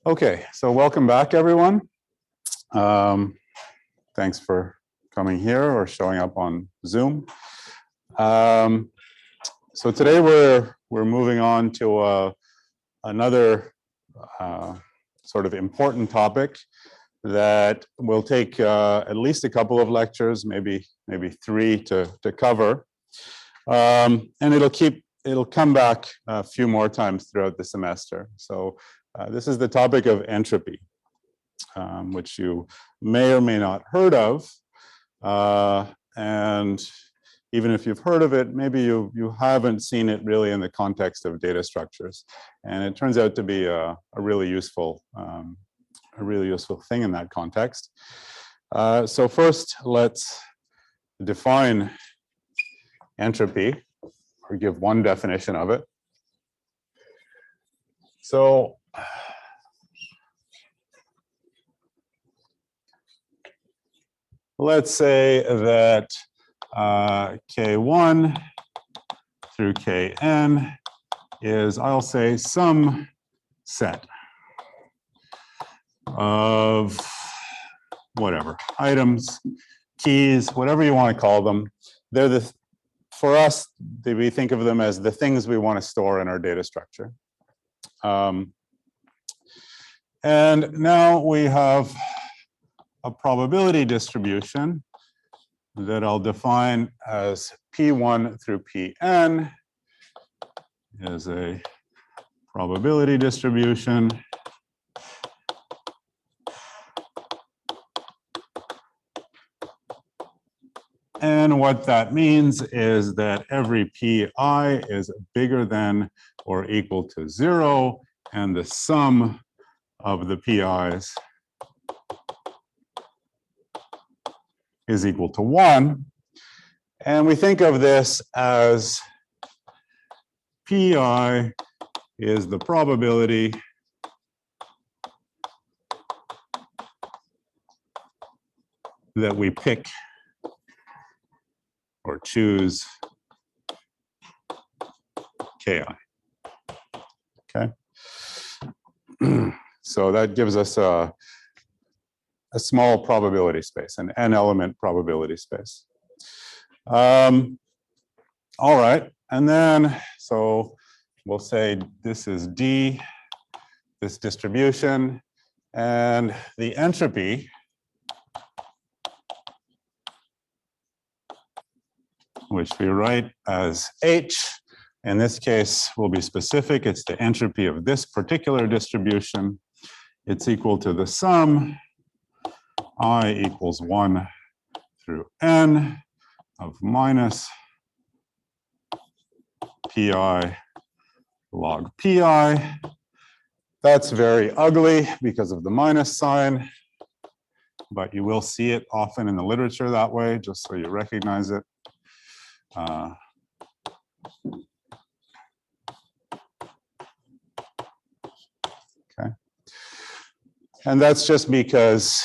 Okay, so welcome back, everyone. Thanks for coming here or showing up on Zoom. So today we're moving on to another sort of important topic that will take at least a couple of lectures, maybe three to cover, and it'll come back a few more times throughout the semester. So this is the topic of entropy, which you may or may not heard of, and even if you've heard of it, maybe you haven't seen it really in the context of data structures, and it turns out to be a really useful thing in that context. So first, let's define entropy, or give one definition of it. So let's say that K1 through Kn is, I'll say, some set of whatever, items, keys, whatever you want to call them. They're for us, we think of them as the things we want to store in our data structure. And now we have a probability distribution that I'll define as P1 through Pn is a probability distribution and what that means is that every Pi is bigger than or equal to 0, and the sum of the Pi's is equal to 1. And we think of this as Pi is the probability that we pick or choose Ki. Okay. So that gives us a small probability space, an n-element probability space. All right, and then, so we'll say this is D, this distribution, and the entropy which we write as H. In this case, we'll be specific. It's the entropy of this particular distribution. It's equal to the sum I equals 1 through n of minus Pi log Pi. That's very ugly because of the minus sign, but you will see it often in the literature that way, just so you recognize it. Okay. And that's just because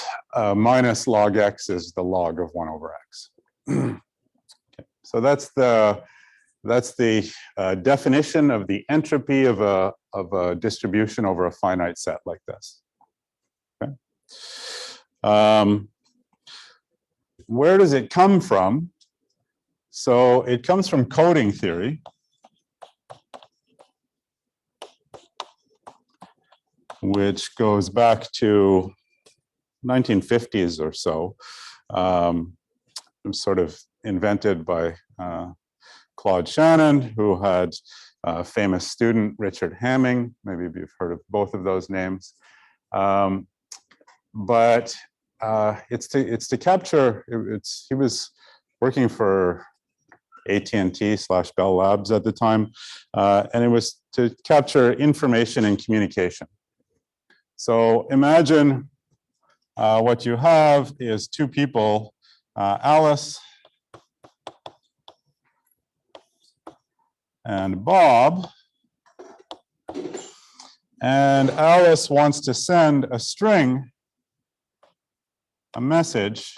minus log x is the log of 1 over x. Okay. So that's the definition of the entropy of a distribution over a finite set like this. Okay. Where does it come from? So it comes from coding theory, which goes back to 1950s or so. It was sort of invented by Claude Shannon, who had a famous student, Richard Hamming. Maybe you've heard of both of those names. But it's to capture, he was working for AT&T/Bell Labs at the time, and it was to capture information and communication. So imagine what you have is two people, Alice and Bob, and Alice wants to send a string, a message,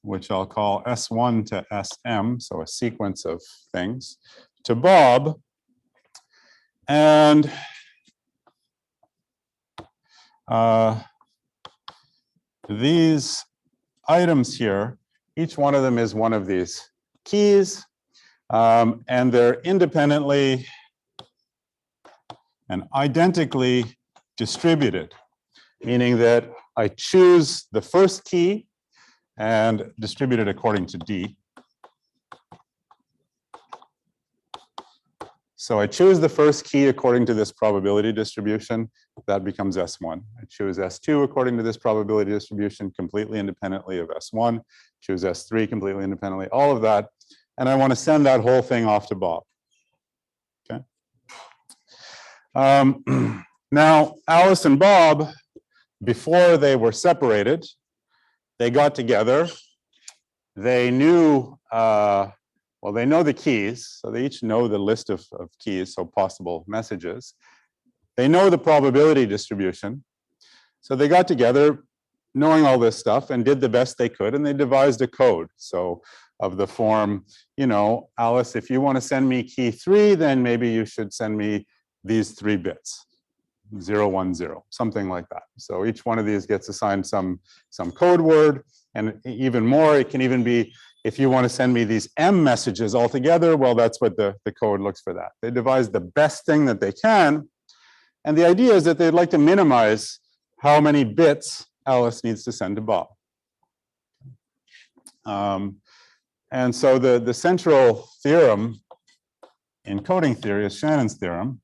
which I'll call S1 to SM, so a sequence of things, to Bob. And these items here, each one of them is one of these keys, and they're independently and identically distributed, meaning that I choose the first key and distribute it according to D. So I choose the first key according to this probability distribution. That becomes S1. I choose S2 according to this probability distribution, completely independently of S1. Choose S3 completely independently, all of that. And I want to send that whole thing off to Bob. Okay. Now, Alice and Bob, before they were separated, they got together. They knew, well, they know the keys, so they each know the list of keys, so possible messages. They know the probability distribution. So they got together knowing all this stuff and did the best they could, and they devised a code. So of the form, you know, Alice, if you want to send me key 3, then maybe you should send me these 3 bits, 0, 1, 0, something like that. So each one of these gets assigned some code word, and even more, it can even be, if you want to send me these M messages altogether, well, that's what the code looks for that. They devise the best thing that they can. And the idea is that they'd like to minimize how many bits Alice needs to send to Bob. And so the central theorem in coding theory is Shannon's theorem.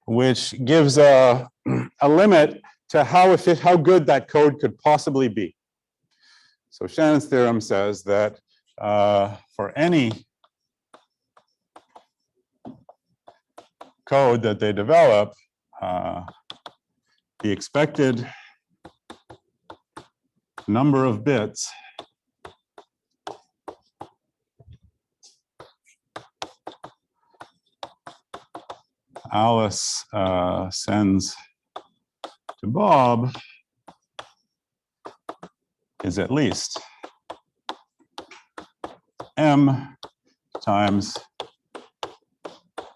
Which gives a limit to how good that code could possibly be. So Shannon's theorem says that for any code that they develop, the expected number of bits Alice sends to Bob is at least M times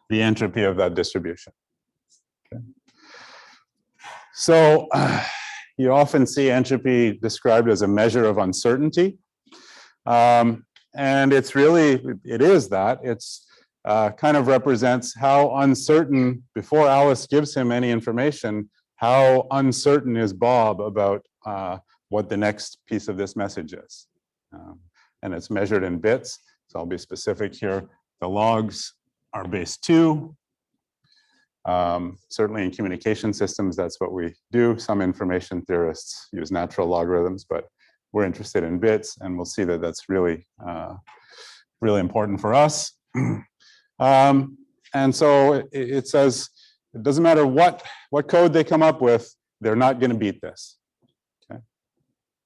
the entropy of that distribution. Okay. So you often see entropy described as a measure of uncertainty. And it's really, it is that. It's kind of represents how uncertain, before Alice gives him any information, how uncertain is Bob about what the next piece of this message is. And it's measured in bits. So I'll be specific here. The logs are base 2. Certainly in communication systems, that's what we do. Some information theorists use natural logarithms, but we're interested in bits, and we'll see that that's really, really important for us. And so it says, it doesn't matter what code they come up with, they're not going to beat this. Okay.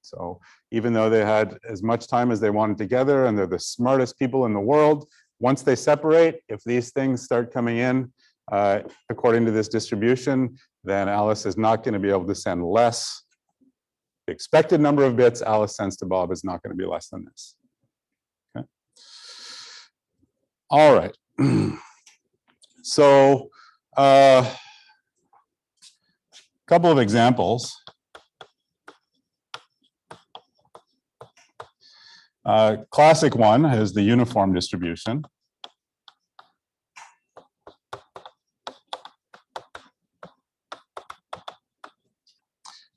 So even though they had as much time as they wanted together, and they're the smartest people in the world, once they separate, if these things start coming in according to this distribution, then Alice is not going to be able to send less. The expected number of bits Alice sends to Bob is not going to be less than this. Okay. All right. So a couple of examples. Classic one is the uniform distribution.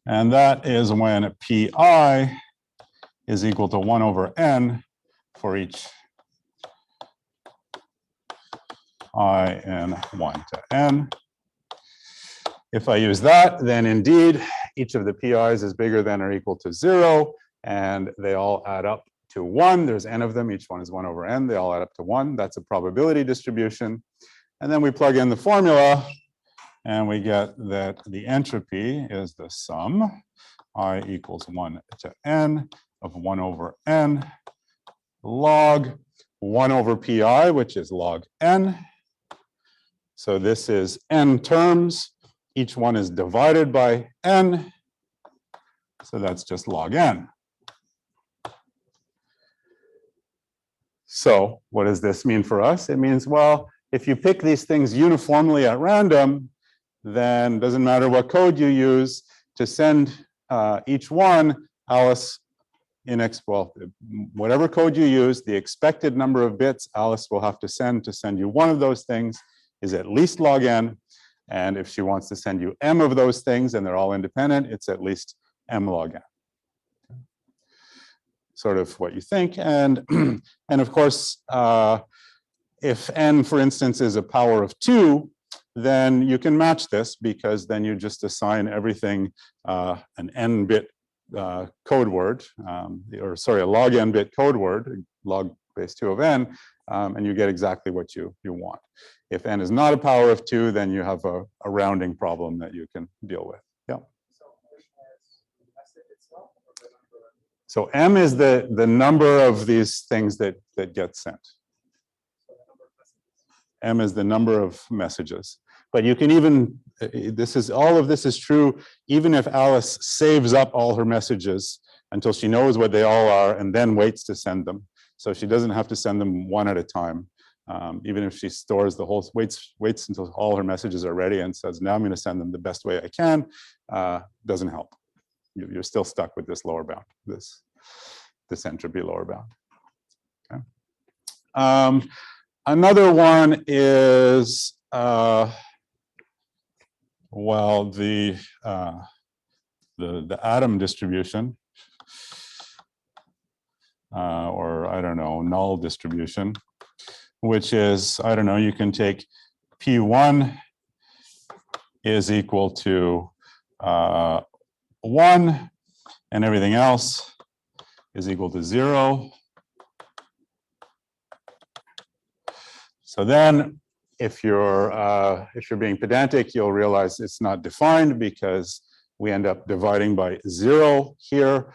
And that is when pi is equal to 1 over n for each I in 1 to n. If I use that, then indeed, each of the pi's is bigger than or equal to 0, and they all add up to 1. There's n of them. Each one is 1 over n. They all add up to 1. That's a probability distribution. And then we plug in the formula, and we get that the entropy is the sum, I equals 1 to n of 1 over n log 1 over pi, which is log n. So this is n terms. Each one is divided by n. So that's just log n. So what does this mean for us? It means, well, if you pick these things uniformly at random, then it doesn't matter what code you use to send each one, Alice well, whatever code you use, the expected number of bits Alice will have to send you one of those things is at least log n. And if she wants to send you m of those things and they're all independent, it's at least m log n. Sort of what you think. And of course, if n, for instance, is a power of 2, then you can match this, because then you just assign everything an n-bit code word, or sorry, a log n bit code word, log base 2 of n, and you get exactly what you want. If n is not a power of 2, then you have a rounding problem that you can deal with. Yeah. So m is the number of these things that get sent. M is the number of messages. But you can even, all of this is true even if Alice saves up all her messages until she knows what they all are and then waits to send them. So she doesn't have to send them one at a time. Even if she stores the whole, waits until all her messages are ready and says, now I'm going to send them the best way I can, doesn't help. You're still stuck with this lower bound, this entropy lower bound. Okay. Another one is, well, the atom distribution, or I don't know, null distribution, which is, I don't know, you can take P1 is equal to 1, and everything else is equal to 0. So then, if you're being pedantic, you'll realize it's not defined because we end up dividing by 0 here.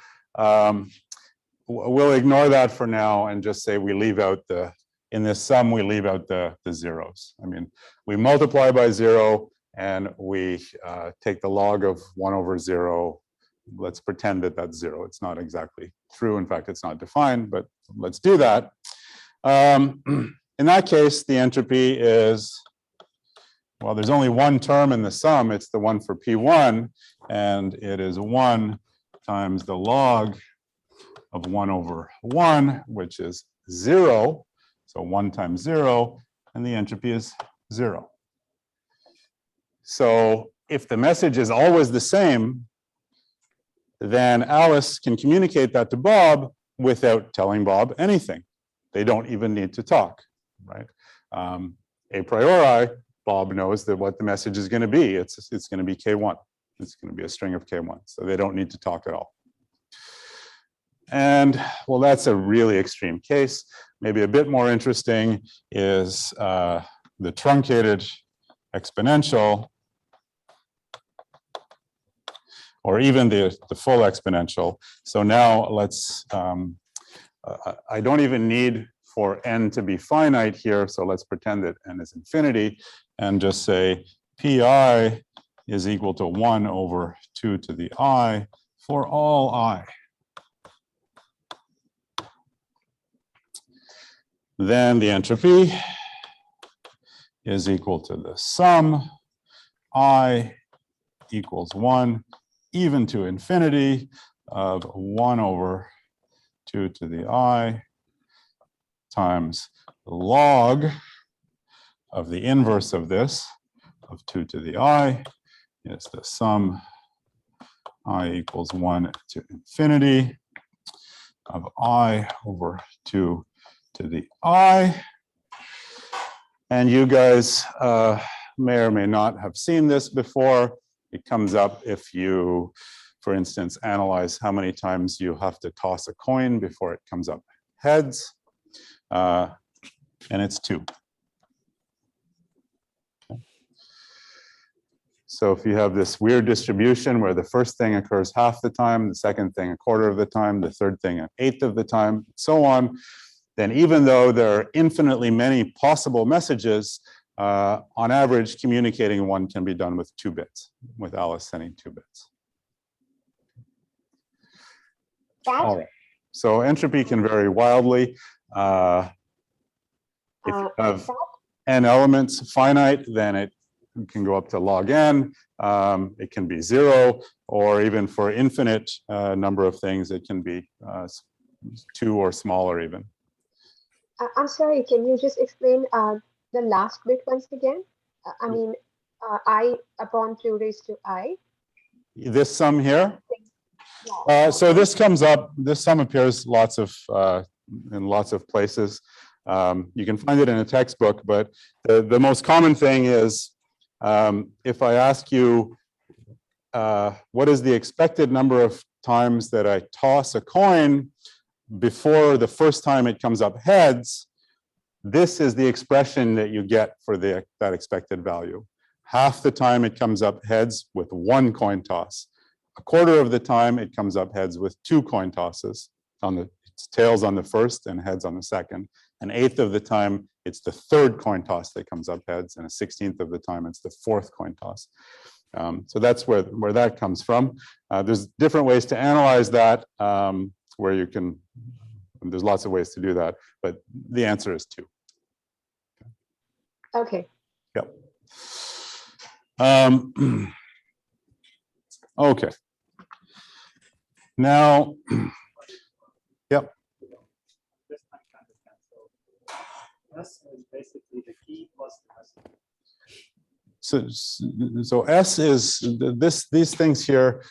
We'll ignore that for now and just say we leave out in this sum, we leave out the zeros. I mean, we multiply by 0 and we take the log of 1 over 0. Let's pretend that that's 0. It's not exactly true. In fact, it's not defined, but let's do that. In that case, the entropy is, well, there's only one term in the sum. It's the one for P1, and it is 1 times the log of 1 over 1, which is 0. So 1 times 0, and the entropy is 0. So if the message is always the same, then Alice can communicate that to Bob without telling Bob anything. They don't even need to talk, right? A priori, Bob knows that what the message is going to be. It's going to be K1. It's going to be a string of K1. So they don't need to talk at all. And well, that's a really extreme case. Maybe a bit more interesting is the truncated exponential, or even the full exponential. So now let's, I don't even need for n to be finite here, so let's pretend that n is infinity, and just say pi is equal to 1 over 2 to the I for all I. Then the entropy is equal to the sum I equals 1 even to infinity of 1 over 2 to the I times the log of the inverse of this, of 2 to the I, is the sum I equals 1 to infinity of I over 2 to the I. And you guys may or may not have seen this before. It comes up if you, for instance, analyze how many times you have to toss a coin before it comes up heads. And it's 2. Okay. So if you have this weird distribution where the first thing occurs half the time, the second thing a quarter of the time, the third thing an eighth of the time, so on, then even though there are infinitely many possible messages, on average, communicating one can be done with 2 bits, with Alice sending 2 bits. All right. So entropy can vary wildly. If you have, n elements finite, then it can go up to log n. It can be 0, or even for infinite number of things, it can be 2 or smaller even. I'm sorry, can you just explain the last bit once again? I mean, I upon 2 raised to I. This sum here? Yeah. So this comes up, this sum appears in lots of places. You can find it in a textbook, but the most common thing is if I ask you what is the expected number of times that I toss a coin before the first time it comes up heads, this is the expression that you get for that expected value. Half the time it comes up heads with 1 coin toss. A quarter of the time it comes up heads with 2 coin tosses. It's tails on the first and heads on the second. An eighth of the time it's the 3rd coin toss that comes up heads, and a 16th of the time it's the 4th coin toss. So that's where that comes from. There's different ways to analyze that, where you can, there's lots of ways to do that, but the answer is 2. Okay. Yep. Okay. Now, yep. S is basically the key plus the message. So S is these things here.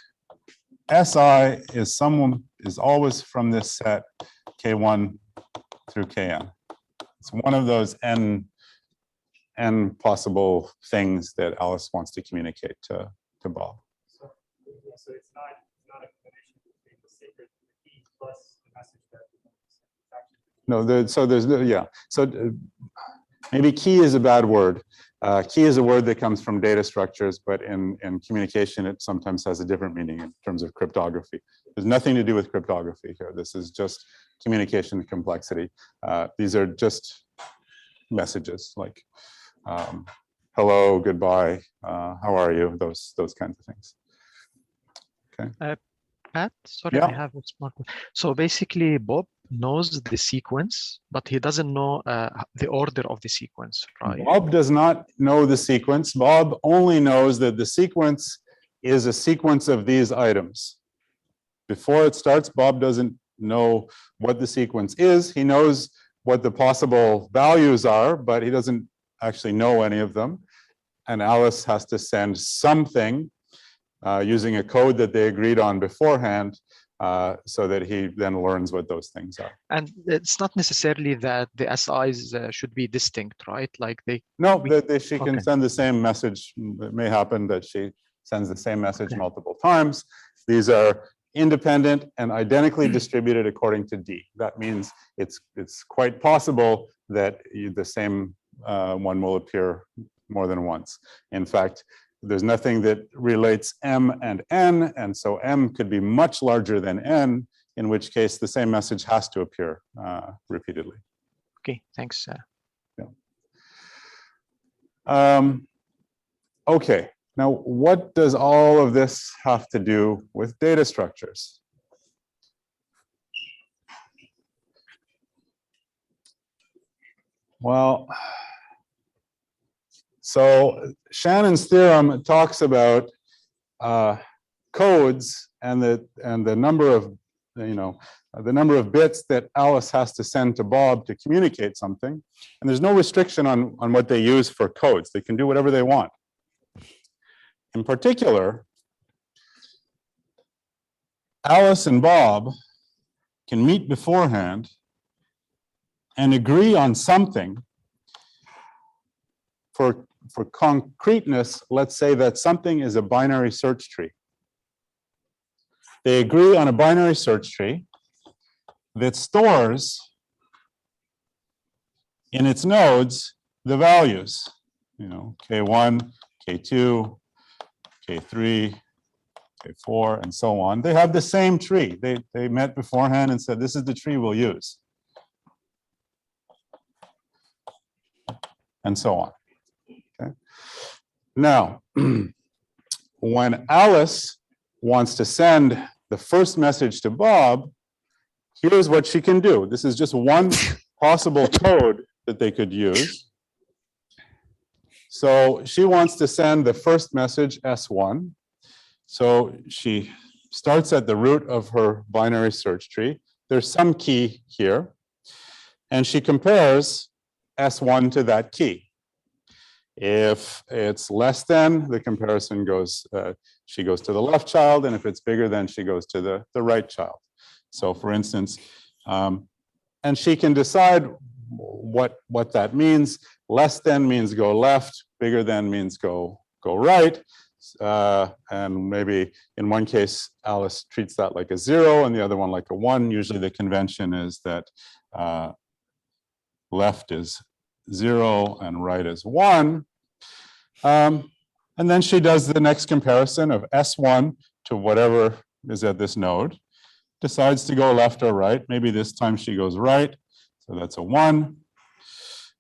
SI is always from this set K1 through Kn. It's one of those n possible things that Alice wants to communicate to Bob. So it's not a combination between the secret and the key plus the message that So maybe key is a bad word. Key is a word that comes from data structures, but in communication, it sometimes has a different meaning in terms of cryptography. There's nothing to do with cryptography here. This is just communication complexity. These are just messages like hello, goodbye, how are you? Those kinds of things. Okay. Pat, sorry, Yeah. I have a smart one. So basically, Bob knows the sequence, but he doesn't know the order of the sequence, right? Bob does not know the sequence. Bob only knows that the sequence is a sequence of these items. Before it starts, Bob doesn't know what the sequence is. He knows what the possible values are, but he doesn't actually know any of them. And Alice has to send something using a code that they agreed on beforehand, so that he then learns what those things are. And it's not necessarily that the SIs should be distinct, right? Like She can send the same message. It may happen that she sends the same message multiple times. These are independent and identically distributed according to D. That means it's quite possible that the same one will appear more than once. In fact, there's nothing that relates M and N, and so M could be much larger than N, in which case the same message has to appear repeatedly. Okay, thanks. Okay, now what does all of this have to do with data structures? Well, so Shannon's theorem talks about codes and the number of the number of bits that Alice has to send to Bob to communicate something, and there's no restriction on what they use for codes. They can do whatever they want. In particular, Alice and Bob can meet beforehand and agree on something. For concreteness, let's say that something is a binary search tree. They agree on a binary search tree that stores in its nodes the values, K1, K2, K3, K4, and so on. They have the same tree. They met beforehand and said, this is the tree we'll use. And so on. Now, when Alice wants to send the first message to Bob, here's what she can do. This is just one possible code that they could use. So she wants to send the first message S1. So she starts at the root of her binary search tree. There's some key here. And she compares S1 to that key. If it's less than, the comparison goes, she goes to the left child, and if it's bigger than, she goes to the right child. So for instance, and she can decide what that means. Less than means go left, bigger than means go right. And maybe in one case, Alice treats that like a 0 and the other one like a 1. Usually the convention is that left is 0 and right is 1. And then she does the next comparison of S1 to whatever is at this node, decides to go left or right. Maybe this time she goes right, so that's a 1,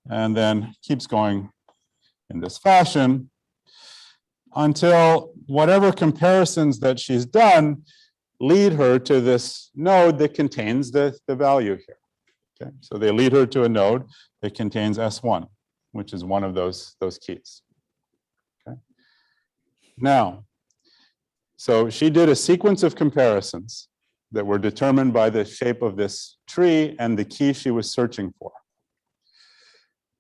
and then keeps going in this fashion until whatever comparisons that she's done lead her to this node that contains the value here. Okay, so they lead her to a node that contains S1, which is one of those keys. Okay. Now, so she did a sequence of comparisons that were determined by the shape of this tree and the key she was searching for.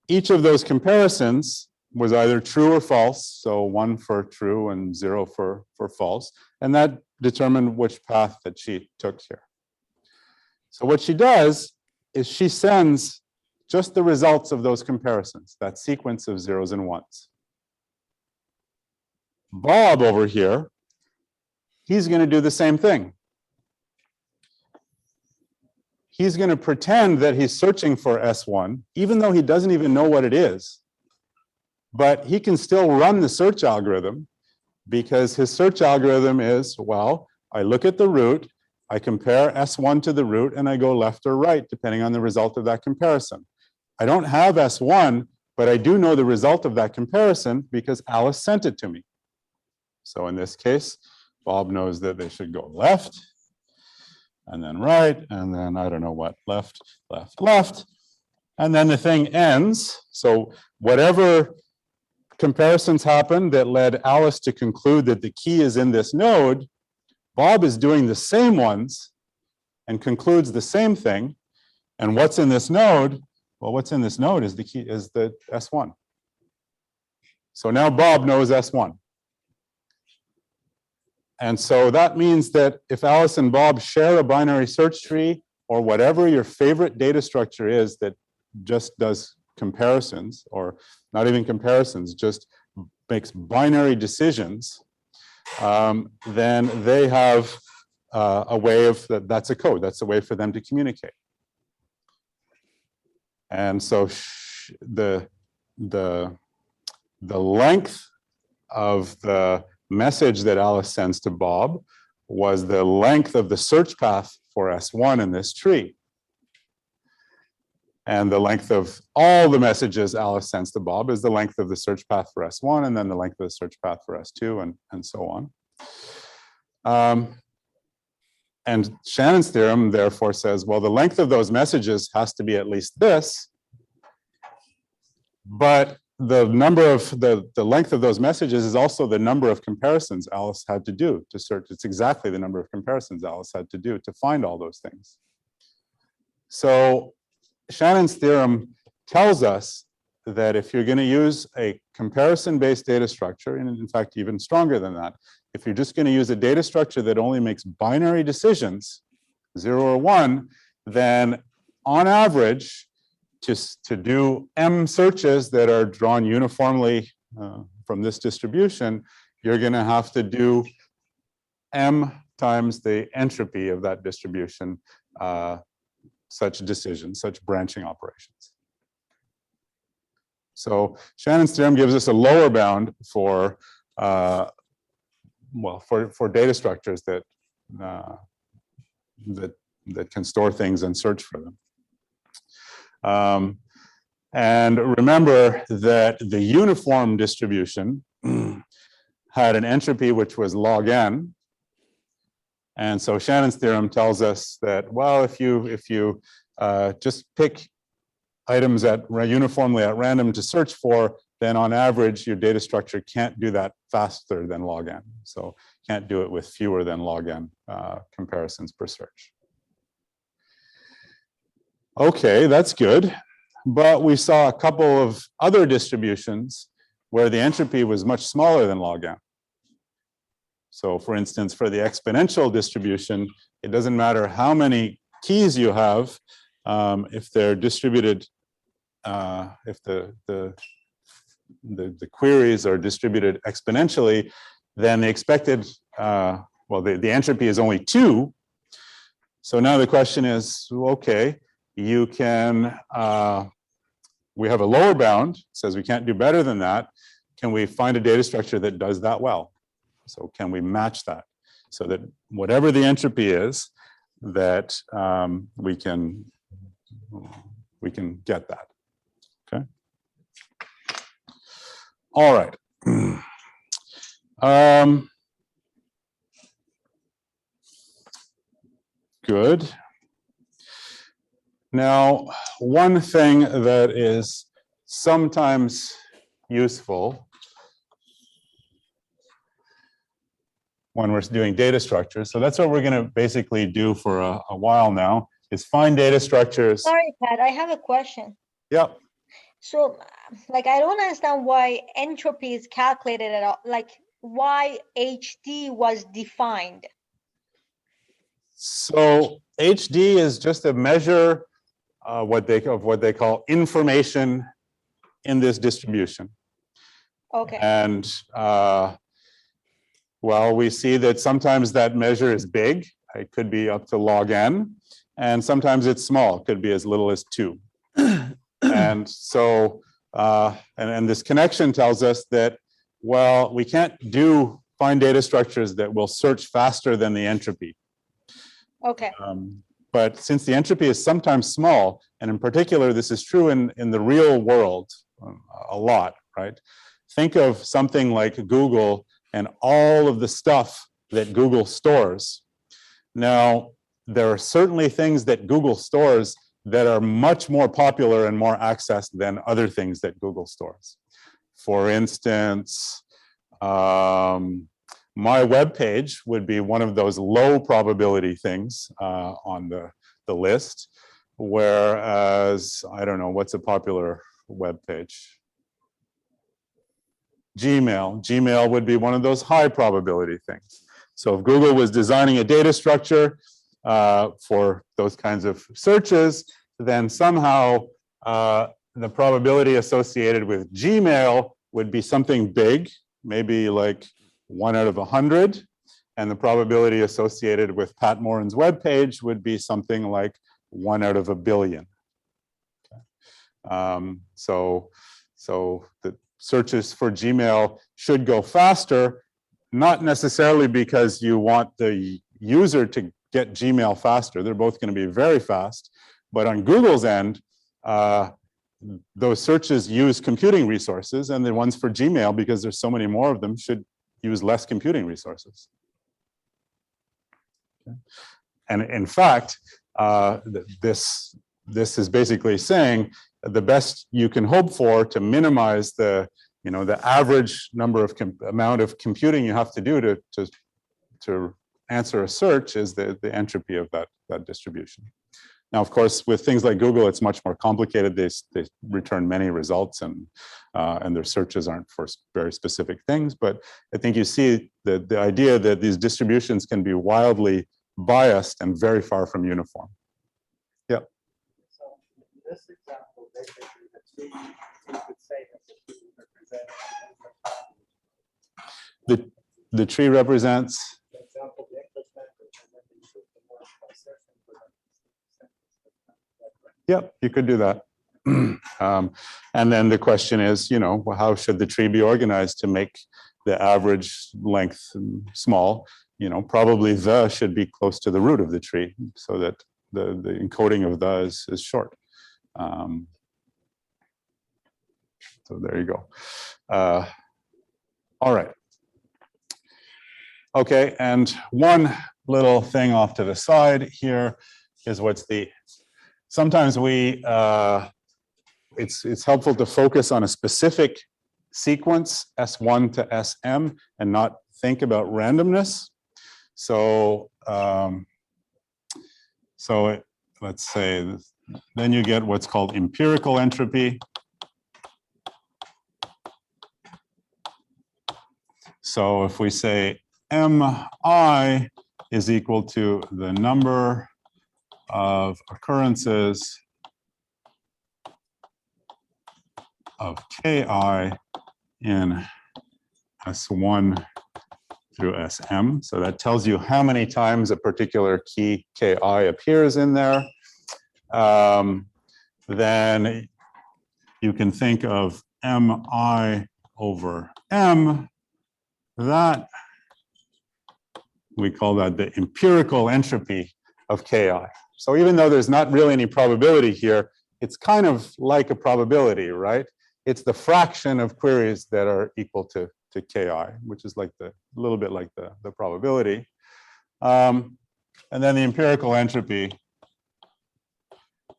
Each of those comparisons was either true or false, so 1 for true and 0 for false, and that determined which path that she took here. So what she does is she sends just the results of those comparisons, that sequence of 0s and 1s. Bob over here, he's going to do the same thing. He's going to pretend that he's searching for S1, even though he doesn't even know what it is. But he can still run the search algorithm because his search algorithm is, well, I look at the root, I compare S1 to the root, and I go left or right, depending on the result of that comparison. I don't have S1, but I do know the result of that comparison because Alice sent it to me. So in this case, Bob knows that they should go left, and then right, and then I don't know what, left, left, left. And then the thing ends. So whatever comparisons happened that led Alice to conclude that the key is in this node, Bob is doing the same ones and concludes the same thing. And what's in this node? Well, what's in this node is the key, is the S1. So now Bob knows S1. And so that means that if Alice and Bob share a binary search tree, or whatever your favorite data structure is that just does comparisons, or not even comparisons, just makes binary decisions, then they have a way of, that's a code, that's a way for them to communicate. And so the length of the message that Alice sends to Bob was the length of the search path for S1 in this tree. And the length of all the messages Alice sends to Bob is the length of the search path for S1, and then the length of the search path for S2, and so on. And Shannon's theorem therefore says, well, the length of those messages has to be at least this, but the number of the length of those messages is also the number of comparisons Alice had to do to search. It's exactly the number of comparisons Alice had to do to find all those things. So Shannon's theorem tells us that if you're going to use a comparison-based data structure, and in fact, even stronger than that, if you're just going to use a data structure that only makes binary decisions, 0 or 1, then on average, to do M searches that are drawn uniformly from this distribution, you're going to have to do M times the entropy of that distribution, such decisions, such branching operations. So Shannon's theorem gives us a lower bound for for data structures that that can store things and search for them. And remember that the uniform distribution had an entropy which was log n. And so Shannon's theorem tells us that, well, if you just pick items uniformly at random to search for, then on average, your data structure can't do that faster than log n. So can't do it with fewer than log n comparisons per search. Okay, that's good. But we saw a couple of other distributions where the entropy was much smaller than log n. So for instance, for the exponential distribution, it doesn't matter how many keys you have, if they're distributed, if the queries are distributed exponentially, then the expected, well, the entropy is only 2. So now the question is, okay, you can, we have a lower bound, says we can't do better than that. Can we find a data structure that does that well? So can we match that so that whatever the entropy is, that we can get that? Okay. All right. Good. Now, one thing that is sometimes useful when we're doing data structures, so that's what we're going to basically do for a while now, is find data structures. Sorry, Pat, I have a question. Yep. So, like, I don't understand why entropy is calculated at all, like why HD was defined. So HD is just a measure of what they call information in this distribution. Okay. And well, we see that sometimes that measure is big. It could be up to log n, and sometimes it's small. It could be as little as 2. And so, and this connection tells us that, well, we can't find data structures that will search faster than the entropy. Okay. But since the entropy is sometimes small, and in particular, this is true in the real world a lot, right? Think of something like Google and all of the stuff that Google stores. Now, there are certainly things that Google stores that are much more popular and more accessed than other things that Google stores. For instance, my web page would be one of those low probability things on the list, whereas, I don't know, what's a popular web page? Gmail would be one of those high probability things. So if Google was designing a data structure for those kinds of searches, then somehow the probability associated with Gmail would be something big, maybe like 1 out of 100, and the probability associated with Pat Moran's web page would be something like 1 out of 1 billion. Okay. So the searches for Gmail should go faster, not necessarily because you want the user to get Gmail faster. They're both going to be very fast. But on Google's end, those searches use computing resources, and the ones for Gmail, because there's so many more of them, should use less computing resources. Okay. And in fact, this is basically saying the best you can hope for to minimize the average number of amount of computing you have to do to answer a search is the entropy of that distribution. Now, of course, with things like Google, it's much more complicated. They return many results, and their searches aren't for very specific things. But I think you see the idea that these distributions can be wildly biased and very far from uniform. Yeah. So in this example, basically the tree, you could say that the tree represents The tree represents. for example, the English language, and then the more assertion for them. Yep, you could do that. And then the question is, well, how should the tree be organized to make the average length small? Probably the should be close to the root of the tree so that the encoding of the is short. So there you go. All right. Okay, and one little thing off to the side here is sometimes it's helpful to focus on a specific sequence S1 to SM and not think about randomness. So, let's say, then you get what's called empirical entropy. So if we say MI is equal to the number of occurrences of KI in S1 through SM. So that tells you how many times a particular key KI appears in there. Then you can think of MI over M. That, we call that the empirical entropy of KI. So even though there's not really any probability here, it's kind of like a probability, right? It's the fraction of queries that are equal to KI, which is like a little bit like the probability. And then the empirical entropy,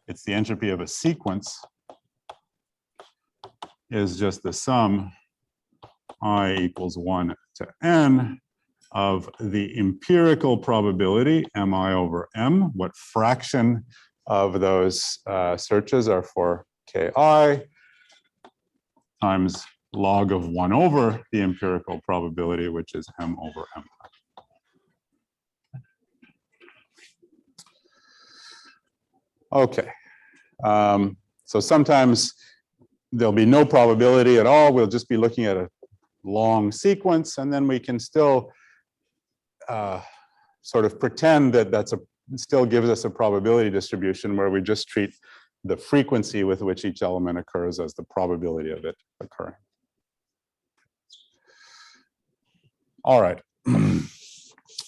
it's the entropy of a sequence, is just the sum I equals 1 to n of the empirical probability, MI over M, what fraction of those searches are for KI, times log of 1 over the empirical probability, which is M over M. Okay. So sometimes there'll be no probability at all. We'll just be looking at a long sequence, and then we can still sort of pretend that still gives us a probability distribution where we just treat the frequency with which each element occurs as the probability of it occurring. All right.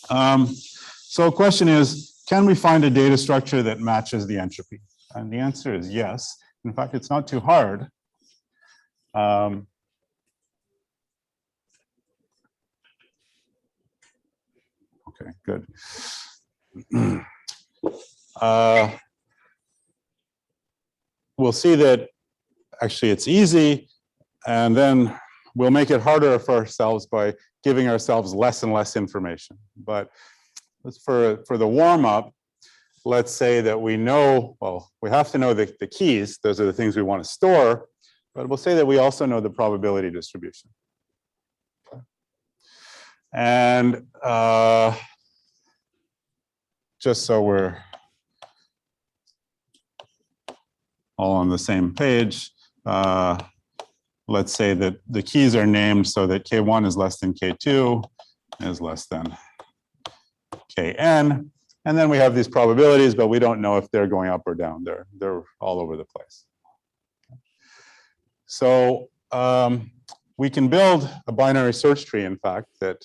So the question is, can we find a data structure that matches the entropy? And the answer is yes. In fact, it's not too hard. Okay, good. We'll see that actually it's easy, and then we'll make it harder for ourselves by giving ourselves less and less information. But for the warm-up, let's say that we know, well, we have to know the keys. Those are the things we want to store. But we'll say that we also know the probability distribution. And just so we're all on the same page, let's say that the keys are named so that K1 is less than K2 is less than Kn. And then we have these probabilities, but we don't know if they're going up or down. They're all over the place. So we can build a binary search tree, in fact, that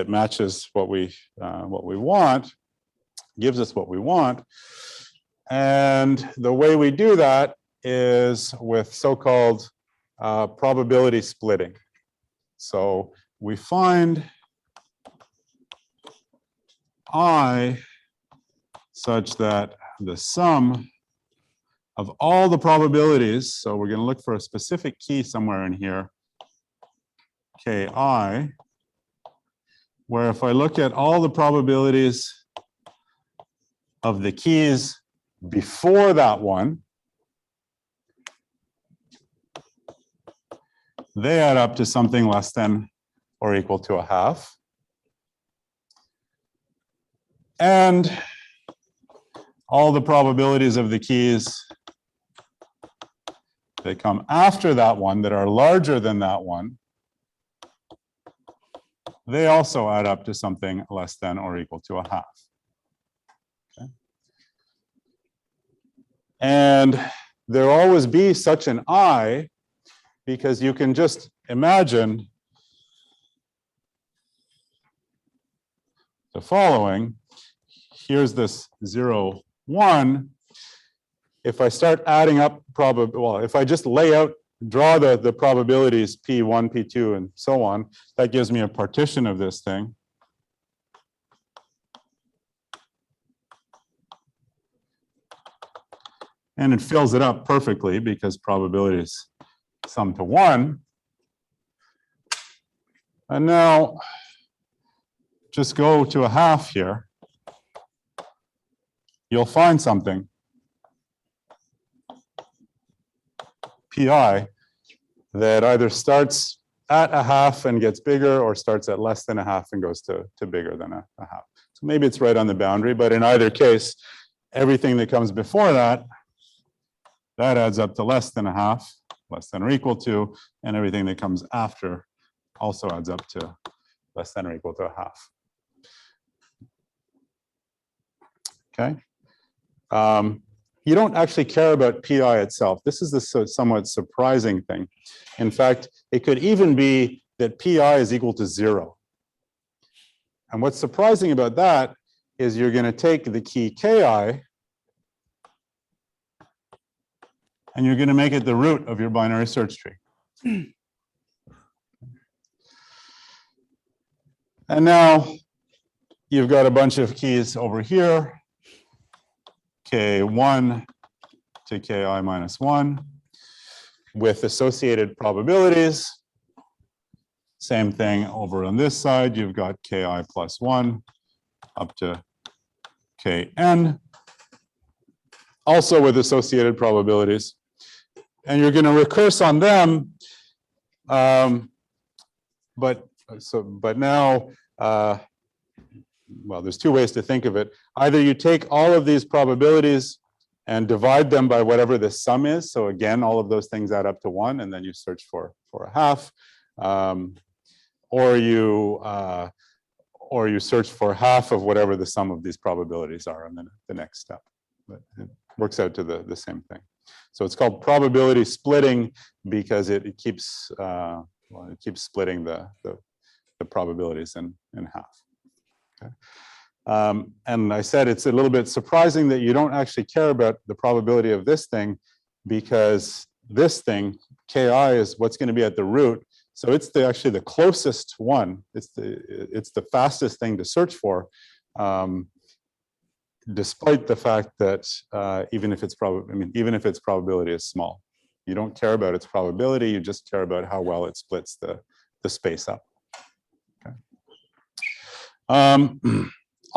matches what we want, gives us what we want. And the way we do that is with so-called probability splitting. So we find I such that the sum of all the probabilities, so we're going to look for a specific key somewhere in here, Ki, where if I look at all the probabilities of the keys before that one, they add up to something less than or equal to 1/2. And all the probabilities of the keys that come after that one that are larger than that one, they also add up to something less than or equal to 1/2. Okay. And there'll always be such an I, because you can just imagine the following. Here's this 0, 1. If I start adding up if I just lay out, draw the probabilities P1, P2, and so on, that gives me a partition of this thing. And it fills it up perfectly because probabilities sum to 1. And now just go to a half here. You'll find something, pi, that either starts at a half and gets bigger, or starts at less than a half and goes to bigger than a half. So maybe it's right on the boundary, but in either case, everything that comes before that, that adds up to less than a half, less than or equal to, and everything that comes after also adds up to less than or equal to a half. Okay. You don't actually care about pi itself. This is the somewhat surprising thing. In fact, it could even be that pi is equal to 0. And what's surprising about that is you're going to take the key ki and you're going to make it the root of your binary search tree. And now you've got a bunch of keys over here, k1 to ki minus 1, with associated probabilities. Same thing over on this side. You've got ki plus 1 up to kn, also with associated probabilities. And you're going to recurse on them. But now, well, there's two ways to think of it. Either you take all of these probabilities and divide them by whatever the sum is. So again, all of those things add up to 1, and then you search for a half. Or you search for half of whatever the sum of these probabilities are, and then the next step. But it works out to the same thing. So it's called probability splitting because it keeps splitting the probabilities in half. Okay. And I said it's a little bit surprising that you don't actually care about the probability of this thing, because this thing, ki, is what's going to be at the root. So it's actually the closest one. It's the fastest thing to search for, despite the fact that even if its probability is small, you don't care about its probability. You just care about how well it splits the space up. Okay.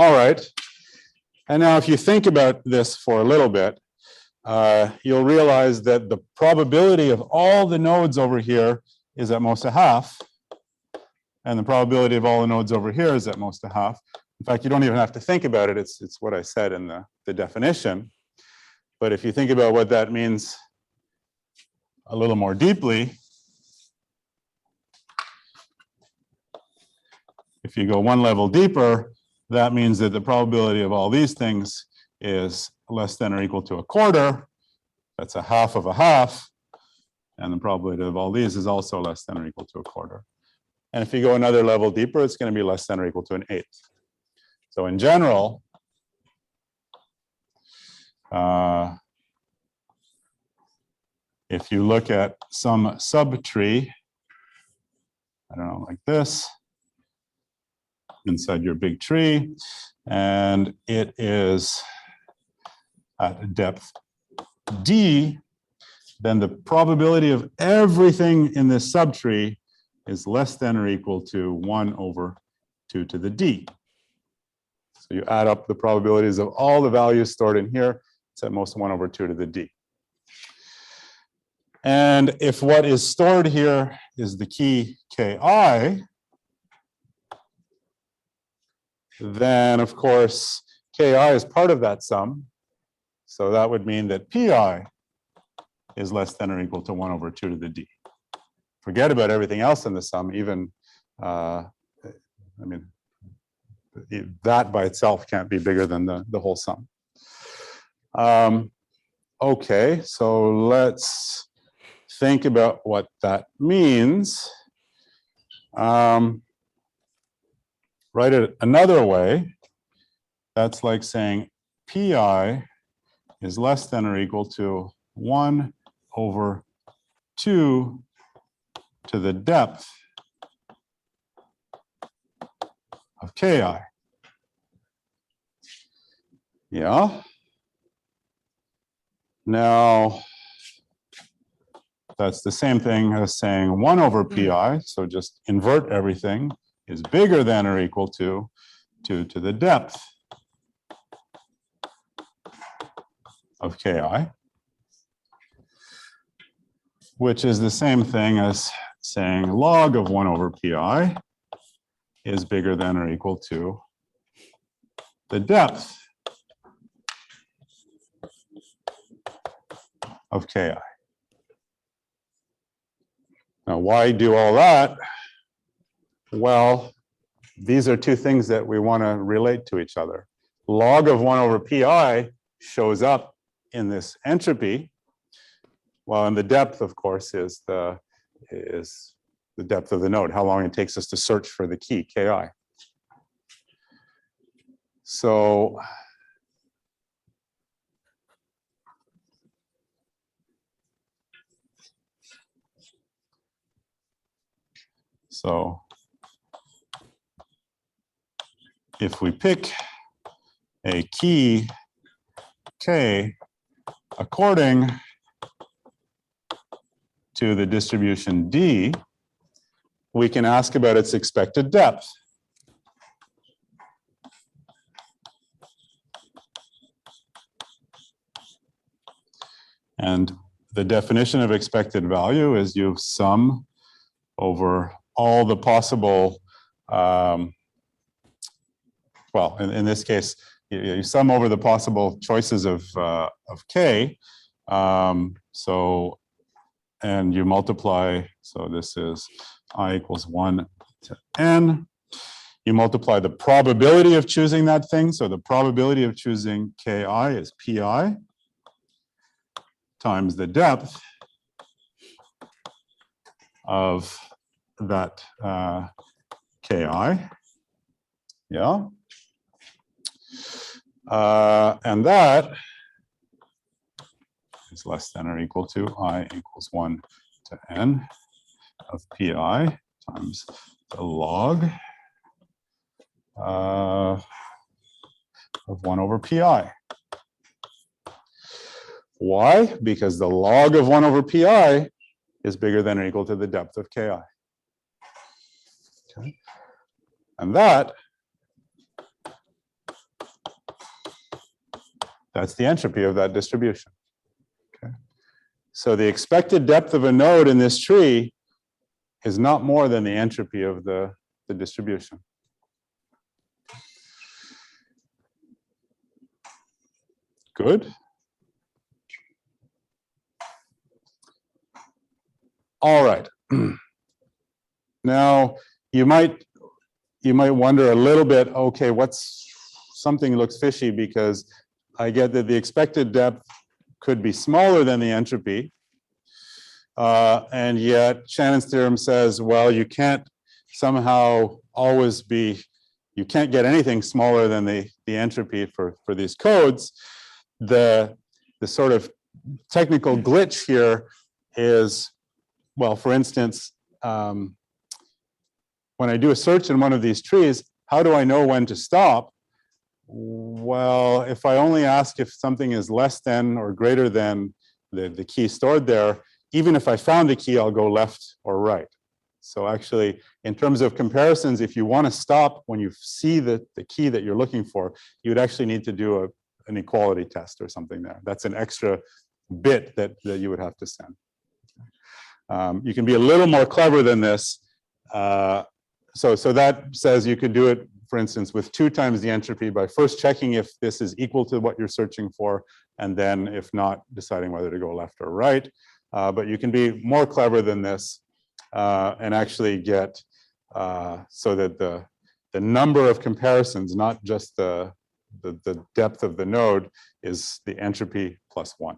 All right. And now, if you think about this for a little bit, you'll realize that the probability of all the nodes over here is at most a half, and the probability of all the nodes over here is at most a half. In fact, you don't even have to think about it. It's what I said in the definition. But if you think about what that means a little more deeply, if you go one level deeper, that means that the probability of all these things is less than or equal to a quarter. That's a half of a half. And the probability of all these is also less than or equal to a quarter. And if you go another level deeper, it's going to be less than or equal to an eighth. So in general, if you look at some subtree, I don't know, like this, inside your big tree, and it is at depth d, then the probability of everything in this subtree is less than or equal to 1 over 2 to the d. So you add up the probabilities of all the values stored in here, it's at most 1 over 2 to the d. And if what is stored here is the key ki, then of course ki is part of that sum. So that would mean that pi is less than or equal to 1 over 2 to the d. Forget about everything else in the sum, even, I mean, that by itself can't be bigger than the whole sum. Okay, so let's think about what that means. Write it another way. That's like saying pi is less than or equal to 1 over 2 to the depth of ki. Yeah. Now, that's the same thing as saying 1 over pi, so just invert everything, is bigger than or equal to 2 to the depth of ki, which is the same thing as saying log of 1 over pi is bigger than or equal to the depth of ki. Now, why do all that? Well, these are two things that we want to relate to each other. Log of 1 over pi shows up in this entropy, while in the depth, of course, is the depth of the node, how long it takes us to search for the key, ki. So if we pick a key k according to the distribution D, we can ask about its expected depth. And the definition of expected value is you sum over all the possible, well, in this case, you sum over the possible choices of k. And you multiply, so this is I equals 1 to n. You multiply the probability of choosing that thing. So the probability of choosing ki is pi times the depth of that ki. Yeah. And that is less than or equal to I equals 1 to n of pi times the log of 1 over pi. Why? Because the log of 1 over pi is bigger than or equal to the depth of ki. Okay. And that's the entropy of that distribution. Okay. So the expected depth of a node in this tree is not more than the entropy of the distribution. Good. All right. Now you might wonder a little bit, okay, something looks fishy because I get that the expected depth could be smaller than the entropy. And yet Shannon's theorem says, well, you can't somehow always you can't get anything smaller than the entropy for these codes. The sort of technical glitch here is, well, for instance, when I do a search in one of these trees, how do I know when to stop? Well, if I only ask if something is less than or greater than the key stored there, even if I found the key, I'll go left or right. So actually, in terms of comparisons, if you want to stop when you see the key that you're looking for, you would actually need to do an equality test or something there. That's an extra bit that you would have to send. You can be a little more clever than this. So that says you could do it, for instance, with 2 times the entropy by first checking if this is equal to what you're searching for, and then if not, deciding whether to go left or right. But you can be more clever than this and actually get so that the number of comparisons, not just the depth of the node, is the entropy plus 1.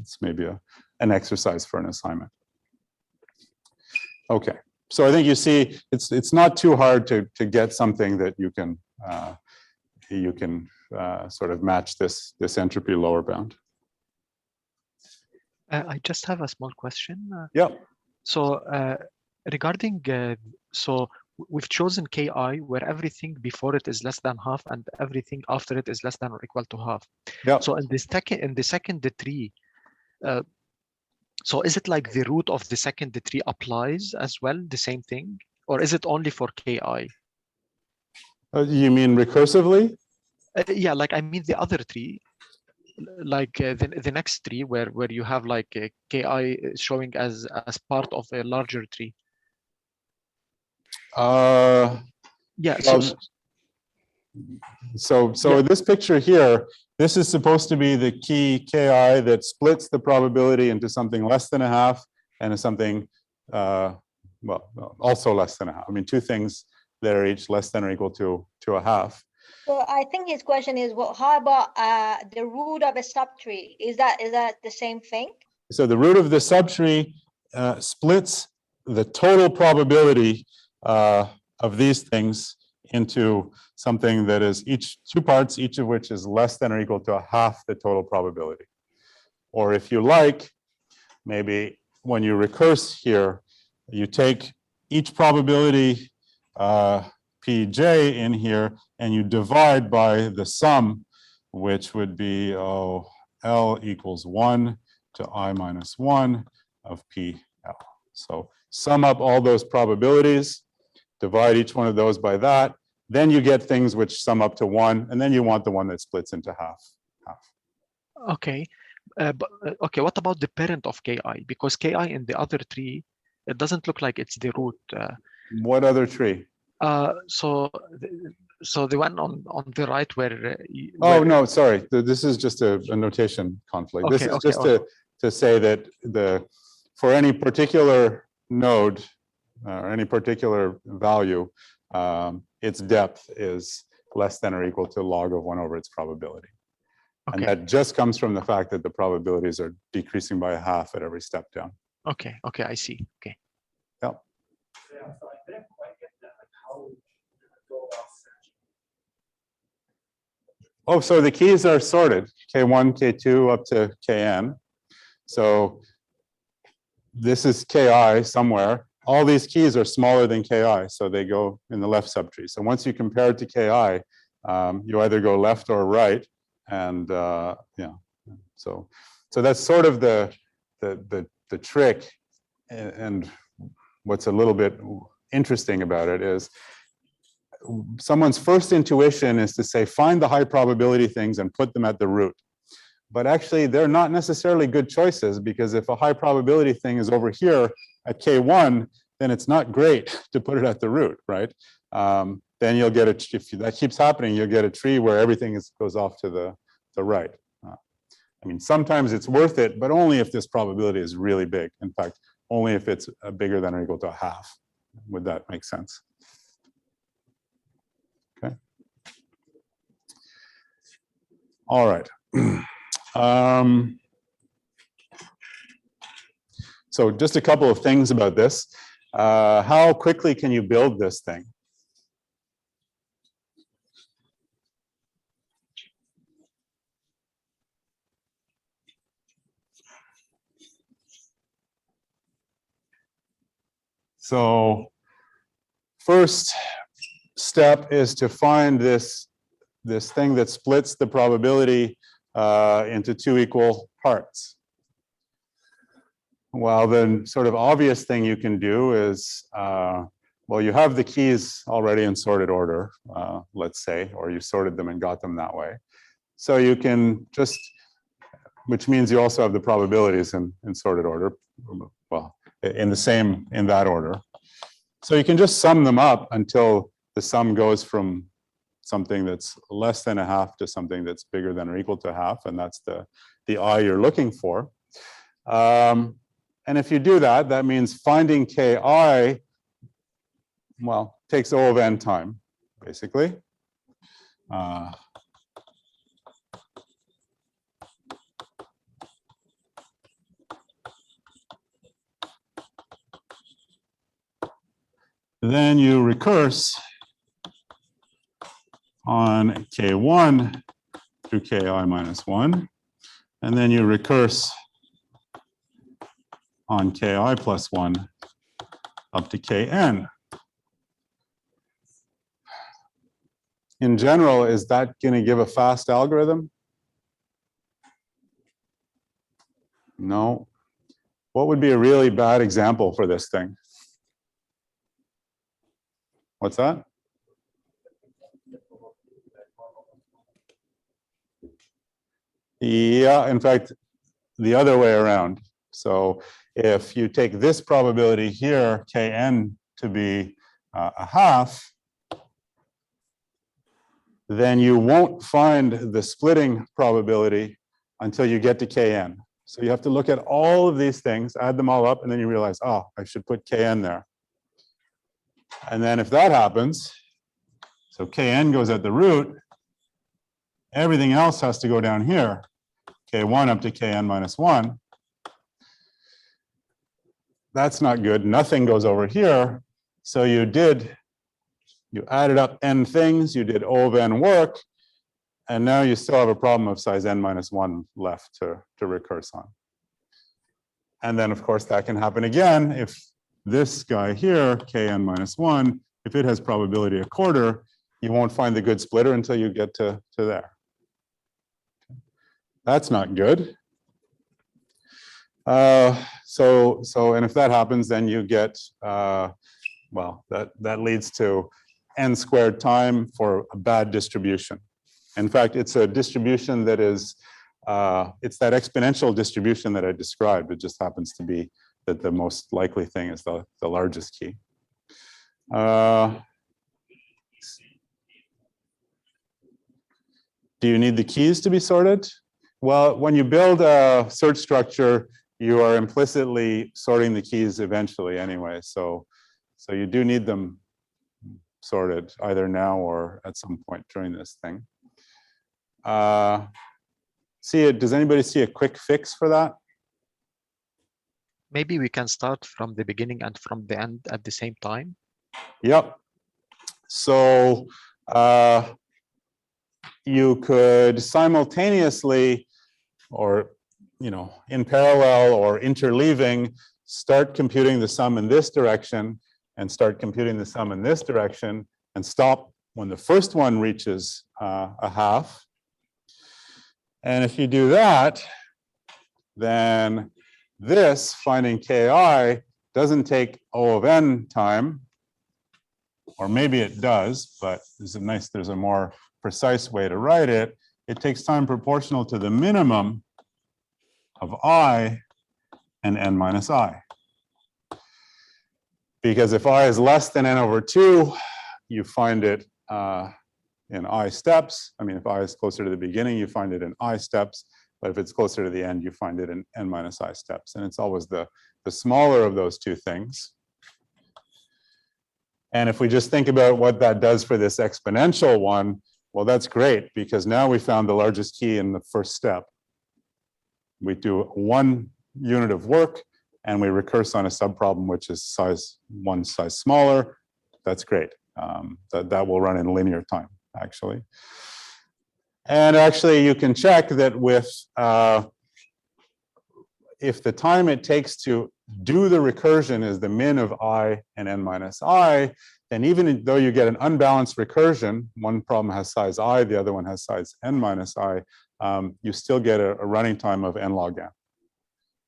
It's maybe an exercise for an assignment. Okay, so I think you see it's not too hard to get something that you can sort of match this entropy lower bound. I just have a small question. Yeah. So regarding, so we've chosen ki where everything before it is less than half and everything after it is less than or equal to half. Yeah. So in the second tree, So is it like the root of the second tree applies as well, the same thing? Or is it only for ki? You mean recursively? Yeah, like I mean the other tree, like the next tree where you have like ki showing as part of a larger tree. Yeah. Well, so Yeah. this picture here, this is supposed to be the key ki that splits the probability into something less than a half and something, well, also less than a half. I mean, two things that are each less than or equal to a half. So I think his question is, well, how about the root of a subtree? Is that the same thing? So the root of the subtree splits the total probability of these things into something that is each two parts, each of which is less than or equal to a half the total probability. Or if you like, maybe when you recurse here, you take each probability pj in here and you divide by the sum, which would be L equals 1 to I minus 1 of PL. So sum up all those probabilities, divide each one of those by that, then you get things which sum up to 1, and then you want the one that splits into half. Okay. Okay, what about the parent of ki? Because ki in the other tree, it doesn't look like it's the root. What other tree? So the one on the right where. Oh, no, sorry. This is just a notation conflict. This is just to say that for any particular node or any particular value, its depth is less than or equal to log of 1 over its probability. Okay. And that just comes from the fact that the probabilities are decreasing by a half at every step down. Okay, okay, I see. Okay. Yep. Yeah, so I didn't quite get that. Like, how would you go about searching? Oh, so the keys are sorted, K1, K2 up to Kn. So this is Ki somewhere. All these keys are smaller than Ki, so they go in the left subtree. So once you compare it to Ki, you either go left or right. And yeah, so that's sort of the trick. And what's a little bit interesting about it is someone's first intuition is to say, find the high probability things and put them at the root. But actually, they're not necessarily good choices, because if a high probability thing is over here at K1, then it's not great to put it at the root, right? Then you'll get if that keeps happening, you'll get a tree where everything goes off to the right. I mean, sometimes it's worth it, but only if this probability is really big. In fact, only if it's bigger than or equal to a half. Would that make sense? Okay. All right. So just a couple of things about this. How quickly can you build this thing? So first step is to find this thing that splits the probability into two equal parts. Well, the sort of obvious thing you can do is, well, you have the keys already in sorted order, let's say, or you sorted them and got them that way. So you can just, which means you also have the probabilities in sorted order, well, in that order. So you can just sum them up until the sum goes from something that's less than a half to something that's bigger than or equal to a half, and that's the I you're looking for. And if you do that, that means finding Ki, well, takes O of n time, basically. Then you recurse on K1 through Ki minus 1. And then you recurse on Ki plus 1 up to Kn. In general, is that going to give a fast algorithm? No. What would be a really bad example for this thing? What's that? Yeah, in fact, the other way around. So if you take this probability here, Kn, to be a half, then you won't find the splitting probability until you get to Kn. So you have to look at all of these things, add them all up, and then you realize, oh, I should put Kn there. And then if that happens, so Kn goes at the root, everything else has to go down here, K1 up to Kn minus 1. That's not good. Nothing goes over here. So you added up n things, you did O of n work, and now you still have a problem of size n minus 1 left to recurse on. And then, of course, that can happen again if this guy here, Kn minus 1, if it has probability a quarter, you won't find the good splitter until you get to there. That's not good. And if that happens, then you get, well, that leads to n squared time for a bad distribution. In fact, it's a distribution that is, it's that exponential distribution that I described. It just happens to be that the most likely thing is the largest key. Do you need the keys to be sorted? Well, when you build a search structure, you are implicitly sorting the keys eventually anyway. So you do need them sorted either now or at some point during this thing. Does anybody see a quick fix for that? Maybe we can start from the beginning and from the end at the same time. Yep. So you could simultaneously, or in parallel or interleaving, start computing the sum in this direction and start computing the sum in this direction and stop when the first one reaches a half. And if you do that, then this, finding Ki, doesn't take O of n time, or maybe it does, but there's a more precise way to write it. It takes time proportional to the minimum of I and n minus I. Because if I is less than n over 2, you find it in I steps. I mean, if I is closer to the beginning, you find it in I steps. But if it's closer to the end, you find it in n minus I steps. And it's always the smaller of those two things. And if we just think about what that does for this exponential one, well, that's great, because now we found the largest key in the first step. We do one unit of work, and we recurse on a subproblem which is one size smaller. That's great. That will run in linear time, actually. And actually, you can check that with if the time it takes to do the recursion is the min of I and n minus I, then even though you get an unbalanced recursion, one problem has size I, the other one has size n minus I, you still get a running time of n log n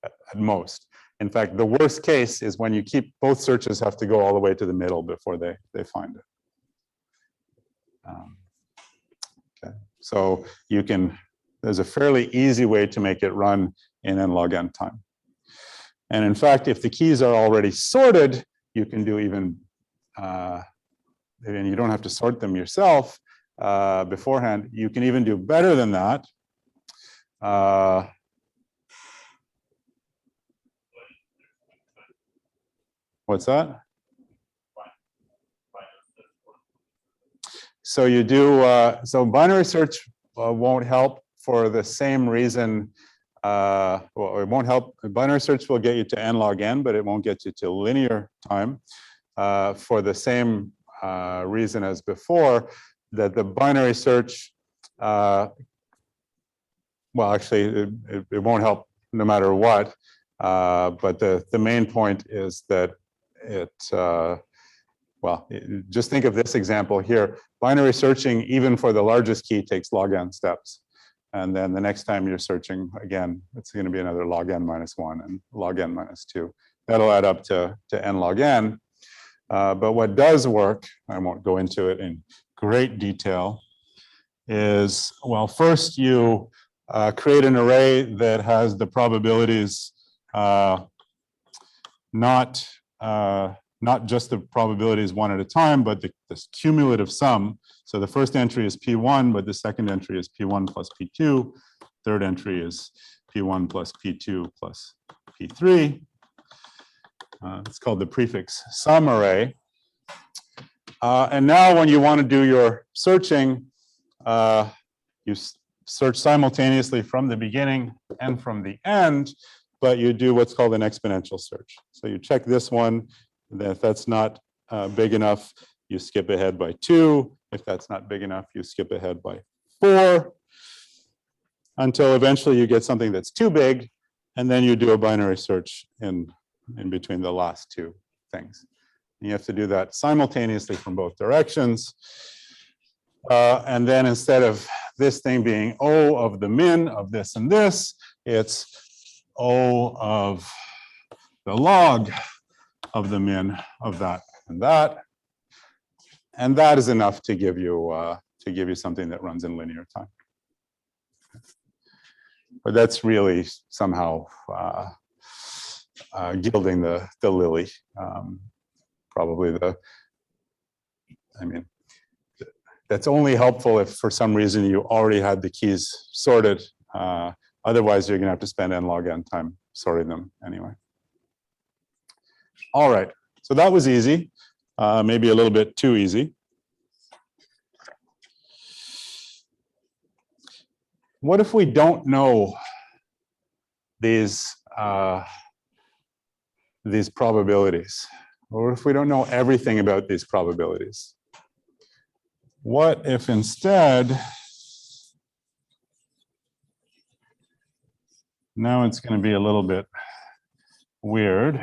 at most. In fact, the worst case is when you keep both searches have to go all the way to the middle before they find it. Okay. So there's a fairly easy way to make it run in n log n time. And in fact, if the keys are already sorted, you can do even, and you don't have to sort them yourself beforehand, you can even do better than that. What's that? So you do, so binary search won't help for the same reason. Well, it won't help. Binary search will get you to n log n, but it won't get you to linear time for the same reason as before, that the binary search, well, actually, it won't help no matter what. But the main point is that well, just think of this example here. Binary searching, even for the largest key, takes log n steps. And then the next time you're searching, again, it's going to be another log n minus 1 and log n minus 2. That'll add up to n log n. But what does work, I won't go into it in great detail, is, well, first you create an array that has the probabilities not just the probabilities one at a time, but this cumulative sum. So the first entry is P1, but the second entry is P1 plus P2. Third entry is P1 plus P2 plus P3. It's called the prefix sum array. And now when you want to do your searching, you search simultaneously from the beginning and from the end, but you do what's called an exponential search. So you check this one, then if that's not big enough, you skip ahead by 2. If that's not big enough, you skip ahead by 4, until eventually you get something that's too big, and then you do a binary search in between the last two things. You have to do that simultaneously from both directions. And then instead of this thing being O of the min of this and this, it's O of the log of the min of that and that. And that is enough to give you something that runs in linear time. But that's really somehow gilding the lily. Probably that's only helpful if for some reason you already had the keys sorted. Otherwise, you're going to have to spend n log n time sorting them anyway. All right, so that was easy, maybe a little bit too easy. What if we don't know these probabilities? Or if we don't know everything about these probabilities? What if instead, now it's going to be a little bit weird.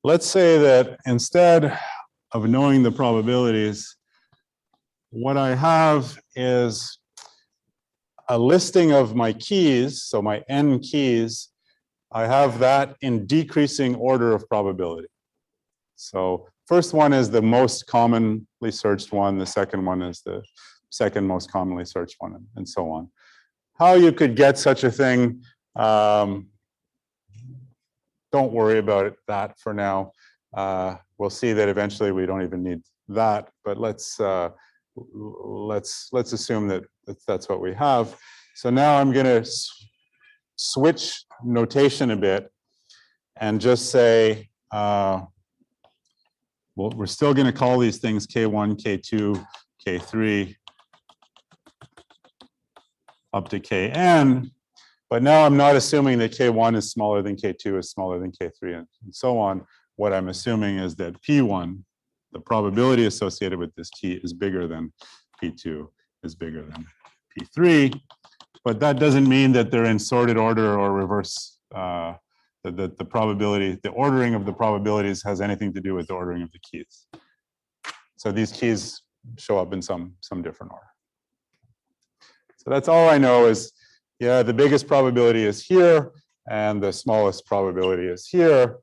Let's say that instead of knowing the probabilities, what I have is a listing of my keys, so my n keys. I have that in decreasing order of probability. So first one is the most commonly searched one, the second one is the second most commonly searched one, and so on. How you could get such a thing, don't worry about that for now. We'll see that eventually we don't even need that, but let's assume that that's what we have. So now I'm going to switch notation a bit and just say, well, we're still going to call these things K1, K2, K3 up to Kn. But now I'm not assuming that K1 is smaller than K2 is smaller than K3 and so on. What I'm assuming is that P1, the probability associated with this key, is bigger than P2 is bigger than P3. But that doesn't mean that they're in sorted order or reverse, that the probability, the ordering of the probabilities has anything to do with the ordering of the keys. So these keys show up in some different order. So that's all I know is, yeah, the biggest probability is here, and the smallest probability is here.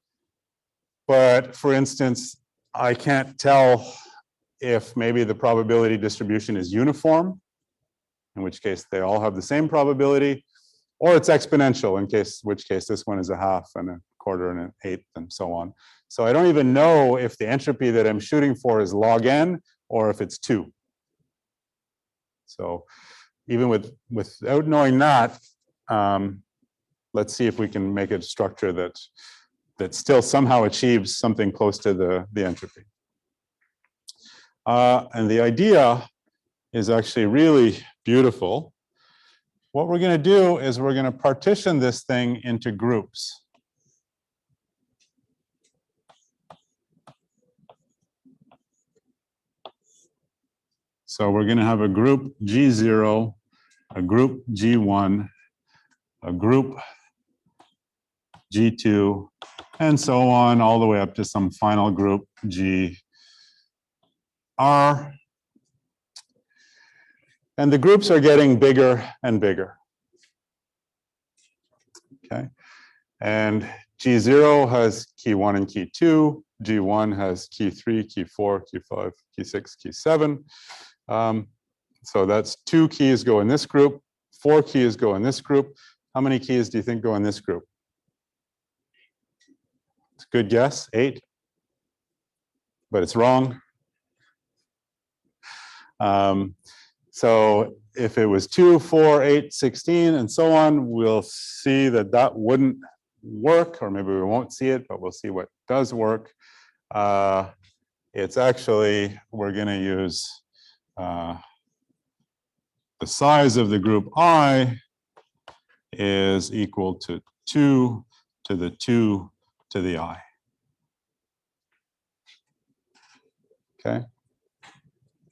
But for instance, I can't tell if maybe the probability distribution is uniform, in which case they all have the same probability, or it's exponential, in which case this one is a half and a quarter and an eighth and so on. So I don't even know if the entropy that I'm shooting for is log n or if it's 2. So even without knowing that, let's see if we can make a structure that still somehow achieves something close to the entropy. And the idea is actually really beautiful. What we're going to do is we're going to partition this thing into groups. So we're going to have a group G0, a group G1, a group G2, and so on, all the way up to some final group GR. And the groups are getting bigger and bigger. Okay. And G0 has key 1 and key 2. G1 has key 3, key 4, key 5, key 6, key 7. So that's 2 keys go in this group, 4 keys go in this group. How many keys do you think go in this group? It's a good guess, 8. But it's wrong. So if it was 2, 4, 8, 16, and so on, we'll see that that wouldn't work, or maybe we won't see it, but we'll see what does work. It's actually, we're going to use the size of the group I is equal to 2 to the 2 to the I. Okay.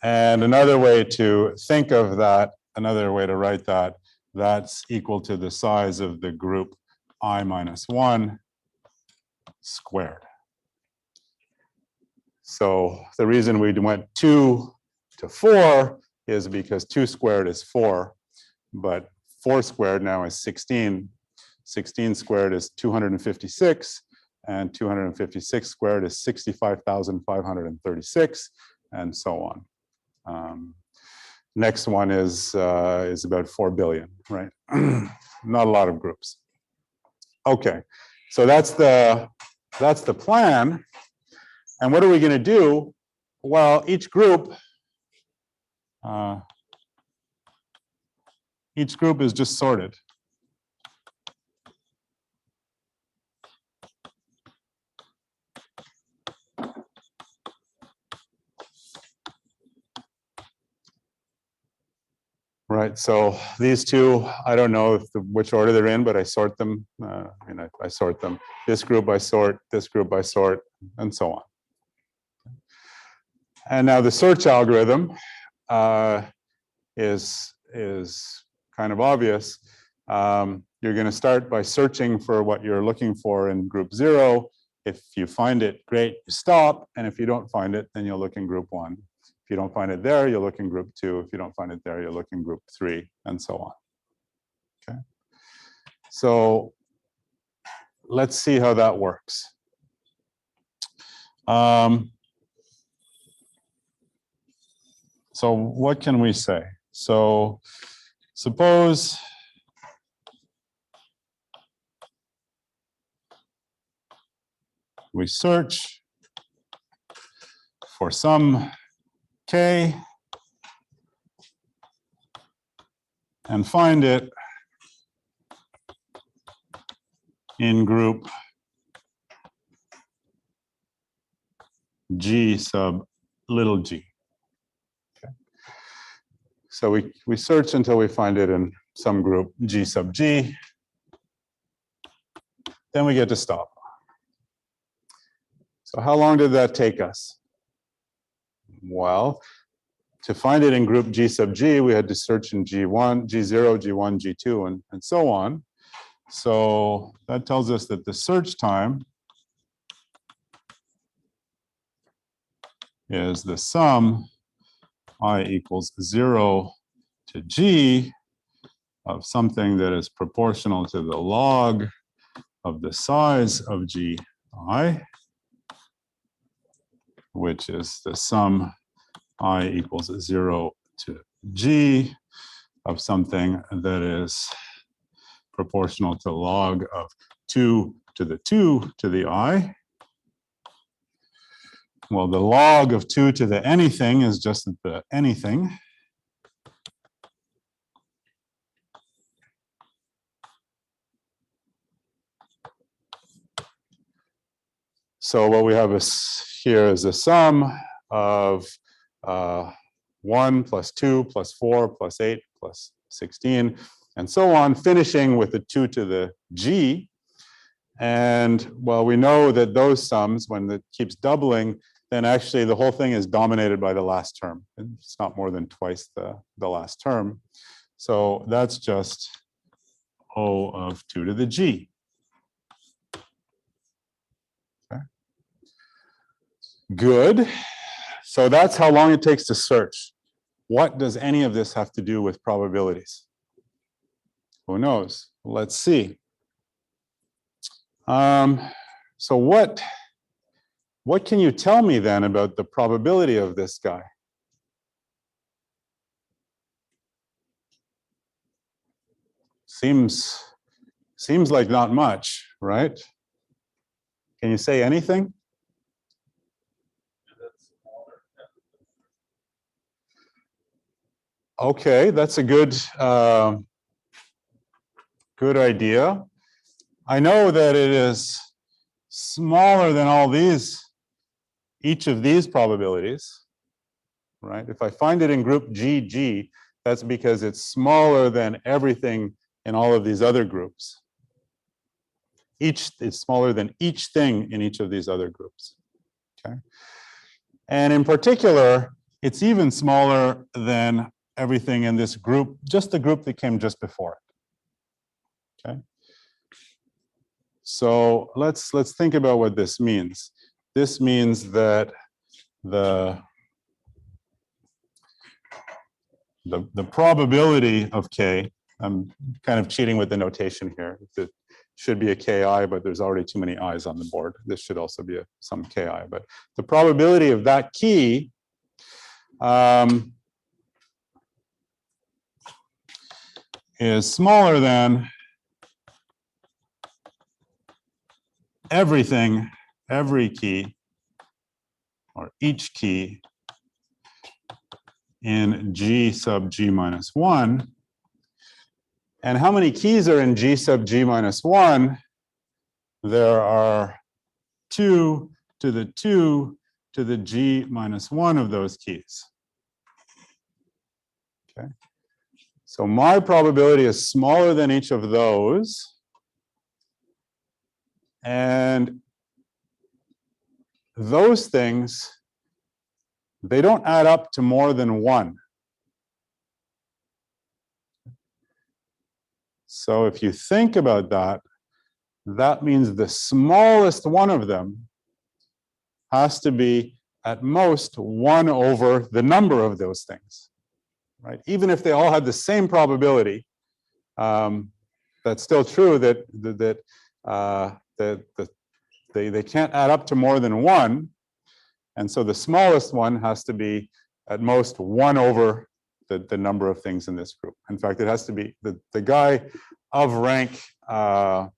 And another way to think of that, another way to write that, that's equal to the size of the group I minus 1 squared. So the reason we went 2 to 4 is because 2 squared is 4, but 4 squared now is 16. 16 squared is 256, and 256 squared is 65,536, and so on. Next one is about 4 billion, right? Not a lot of groups. Okay, so that's the plan. And what are we going to do? Well, each group is just sorted. Right, so these two, I don't know which order they're in, but I sort them. I sort them. This group I sort, this group I sort, and so on. And now the search algorithm is kind of obvious. You're going to start by searching for what you're looking for in group 0. If you find it, great, you stop. And if you don't find it, then you'll look in group 1. If you don't find it there, you'll look in group 2. If you don't find it there, you'll look in group 3, and so on. Okay. So let's see how that works. So what can we say? So suppose we search for some K and find it in group G sub little g. Okay. So we search until we find it in some group G sub g. Then we get to stop. So how long did that take us? Well, to find it in group G sub G, we had to search in G1, G0, G1, G2, and so on. So that tells us that the search time is the sum I equals 0 to G of something that is proportional to the log of the size of Gi, which is the sum I equals 0 to G of something that is proportional to log of 2 to the 2 to the I. Well, the log of 2 to the anything is just the anything. So what we have here is a sum of 1 plus 2 plus 4 plus 8 plus 16, and so on, finishing with the 2 to the G. And well, we know that those sums, when it keeps doubling, then actually the whole thing is dominated by the last term. It's not more than twice the last term. So that's just O of 2 to the G. Okay. Good. So that's how long it takes to search. What does any of this have to do with probabilities? Who knows? Let's see. So what can you tell me then about the probability of this guy? Seems like not much, right? Can you say anything? Okay, that's a good idea. I know that it is smaller than all these, each of these probabilities, right? If I find it in group GG, that's because it's smaller than everything in all of these other groups. Each is smaller than each thing in each of these other groups, okay? And in particular, it's even smaller than everything in this group, just the group that came just before it, okay? So let's think about what this means. This means that the probability of K, I'm kind of cheating with the notation here. It should be a Ki, but there's already too many i's on the board. This should also be some Ki, but the probability of that key is smaller than everything, every key, or each key in G sub G minus 1. And how many keys are in G sub G minus 1? There are 2 to the 2 to the G minus 1 of those keys. Okay. So my probability is smaller than each of those. And those things, they don't add up to more than 1. So if you think about that, that means the smallest one of them has to be at most 1 over the number of those things, right? Even if they all had the same probability, that's still true that they can't add up to more than 1. And so the smallest one has to be at most 1 over the number of things in this group. In fact, it has to be the guy of rank, the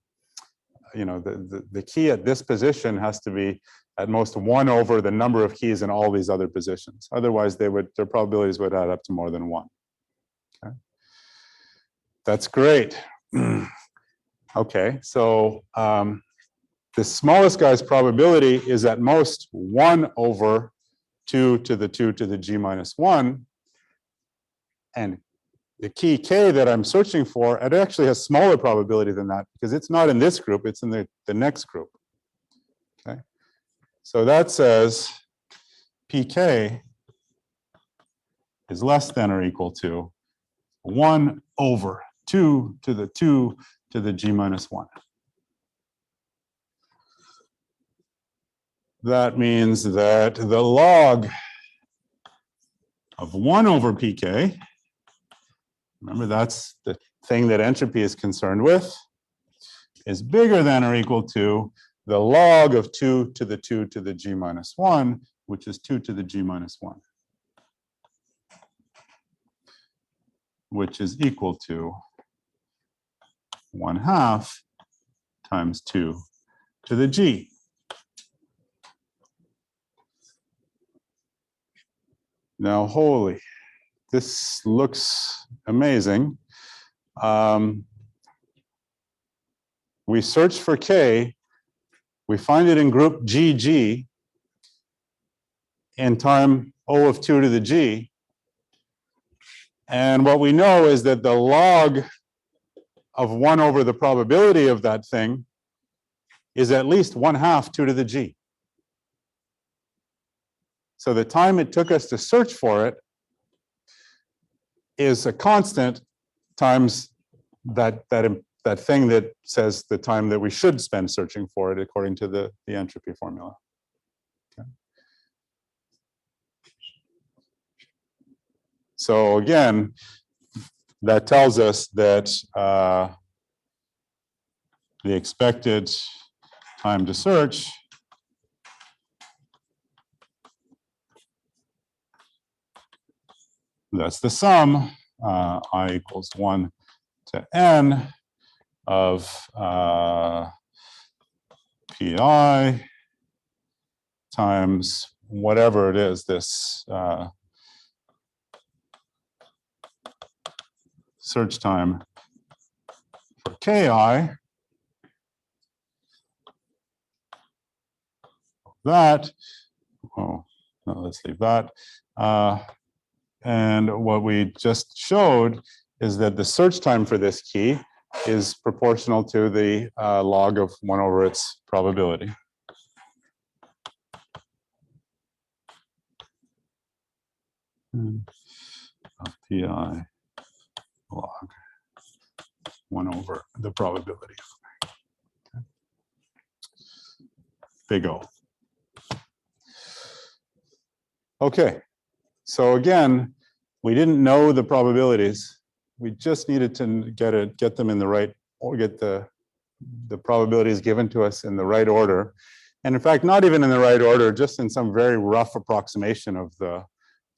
key at this position has to be at most 1 over the number of keys in all these other positions. Otherwise, their probabilities would add up to more than 1. Okay. That's great. Okay, so the smallest guy's probability is at most 1 over 2 to the 2 to the G minus 1. And the key K that I'm searching for, it actually has smaller probability than that because it's not in this group, it's in the next group. Okay, so that says PK is less than or equal to 1 over 2 to the 2 to the G minus 1. That means that the log of 1 over PK, remember that's the thing that entropy is concerned with, is bigger than or equal to the log of 2 to the 2 to the G minus 1, which is 2 to the G minus 1, which is equal to 1/2 times 2 to the G. Now, holy, this looks amazing. We search for K, we find it in group GG in time O of 2 to the G. And what we know is that the log of 1 over the probability of that thing is at least 1/2 2 to the G. So the time it took us to search for it is a constant times that thing that says the time that we should spend searching for it according to the entropy formula. Okay. So again, that tells us that the expected time to search that's the sum, I equals 1 to n of pi times whatever it is, this search time for ki, that, oh, no, let's leave that. And what we just showed is that the search time for this key is proportional to the log of 1 over its probability. Of pi log 1 over the probability. Okay. Big O. Okay, so again, we didn't know the probabilities. We just needed to get them in the right, or get the probabilities given to us in the right order. And in fact, not even in the right order, just in some very rough approximation of the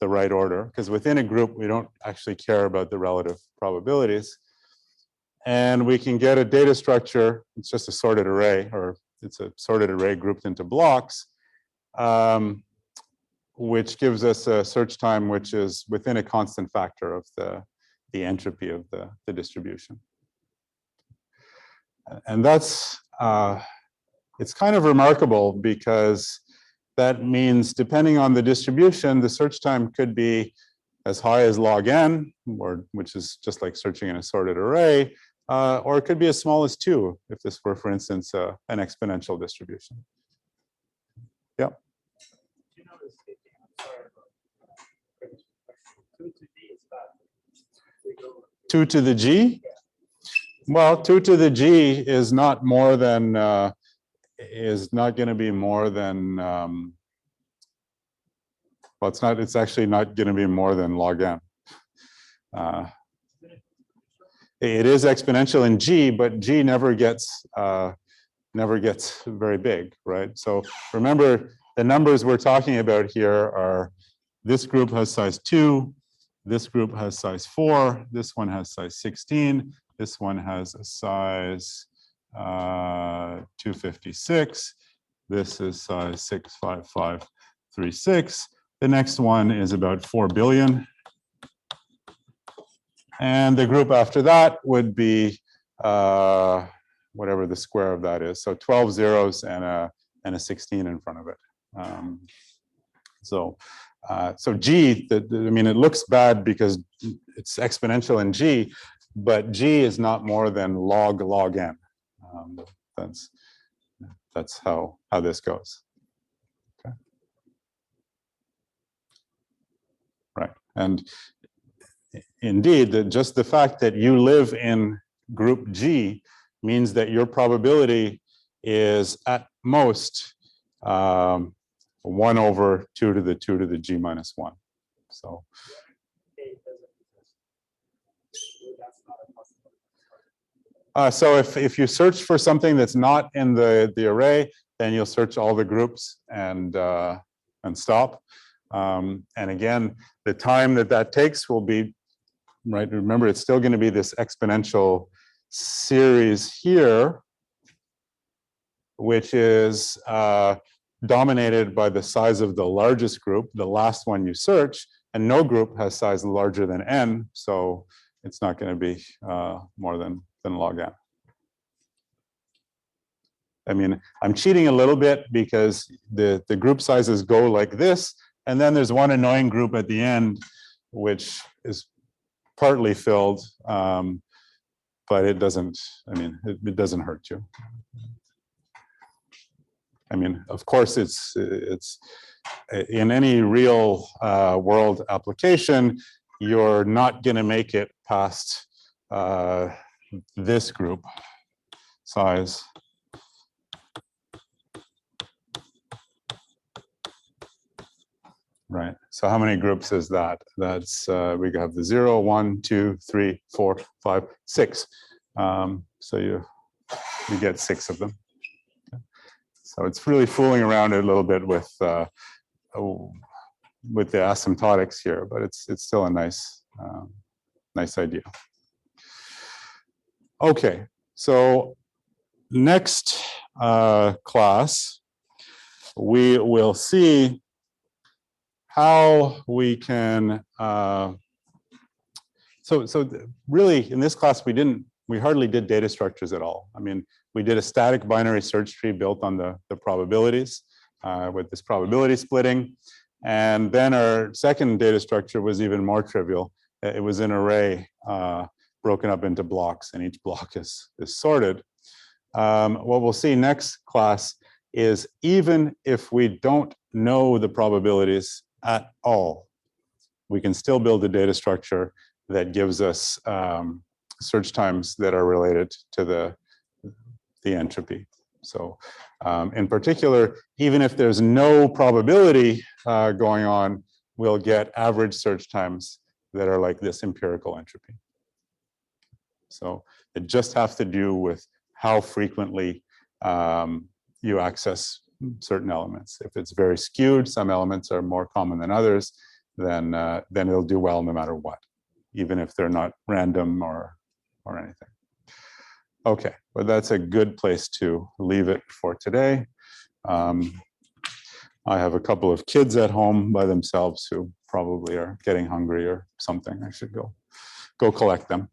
right order, because within a group, we don't actually care about the relative probabilities. And we can get a data structure, it's just a sorted array, or it's a sorted array grouped into blocks, which gives us a search time which is within a constant factor of the entropy of the distribution. And that's, it's kind of remarkable because that means depending on the distribution, the search time could be as high as log n, which is just like searching in a sorted array, or it could be as small as 2 if this were, for instance, an exponential distribution. Yeah. You know this statement, I'm sorry about previous question. 2 to d is bad. 2 to the g? Well, 2 to the g is not more than, is not going to be more than, well, it's actually not going to be more than log n. It is exponential in g, but g never gets very big, right? So remember, the numbers we're talking about here are this group has size 2, this group has size 4, this one has size 16, this one has a size 256, this is size 65536. The next one is about 4 billion. And the group after that would be whatever the square of that is. So 12 zeros and a 16 in front of it. So G, I mean, it looks bad because it's exponential in G, but G is not more than log n. That's how this goes. Okay. Right, and indeed, just the fact that you live in group G means that your probability is at most 1 over 2 to the 2 to the G minus 1. So so if you search for something that's not in the array, then you'll search all the groups and stop. And again, the time that takes will be, right, remember, it's still going to be this exponential series here, which is dominated by the size of the largest group, the last one you search, and no group has size larger than n, so it's not going to be more than log n. I mean, I'm cheating a little bit because the group sizes go like this, and then there's one annoying group at the end, which is partly filled, but it doesn't, I mean, it doesn't hurt you. I mean, of course, it's in any real world application, you're not going to make it past this group size. Right. So how many groups is that? That's we have the 0, 1, 2, 3, 4, 5, 6. So you get 6 of them. So it's really fooling around a little bit with the asymptotics here, but it's still a nice nice idea. Okay. So next class we will see how we can, so really in this class we hardly did data structures at all. I mean, we did a static binary search tree built on the probabilities with this probability splitting. And then our second data structure was even more trivial. It was an array broken up into blocks, and each block is sorted. What we'll see next class is even if we don't know the probabilities at all, we can still build a data structure that gives us search times that are related to the entropy. So in particular, even if there's no probability going on, we'll get average search times that are like this empirical entropy. So it just has to do with how frequently you access certain elements. If it's very skewed, some elements are more common than others, then it'll do well no matter what, even if they're not random or anything. Okay, but that's a good place to leave it for today. I have a couple of kids at home by themselves who probably are getting hungry or something. I should go collect them.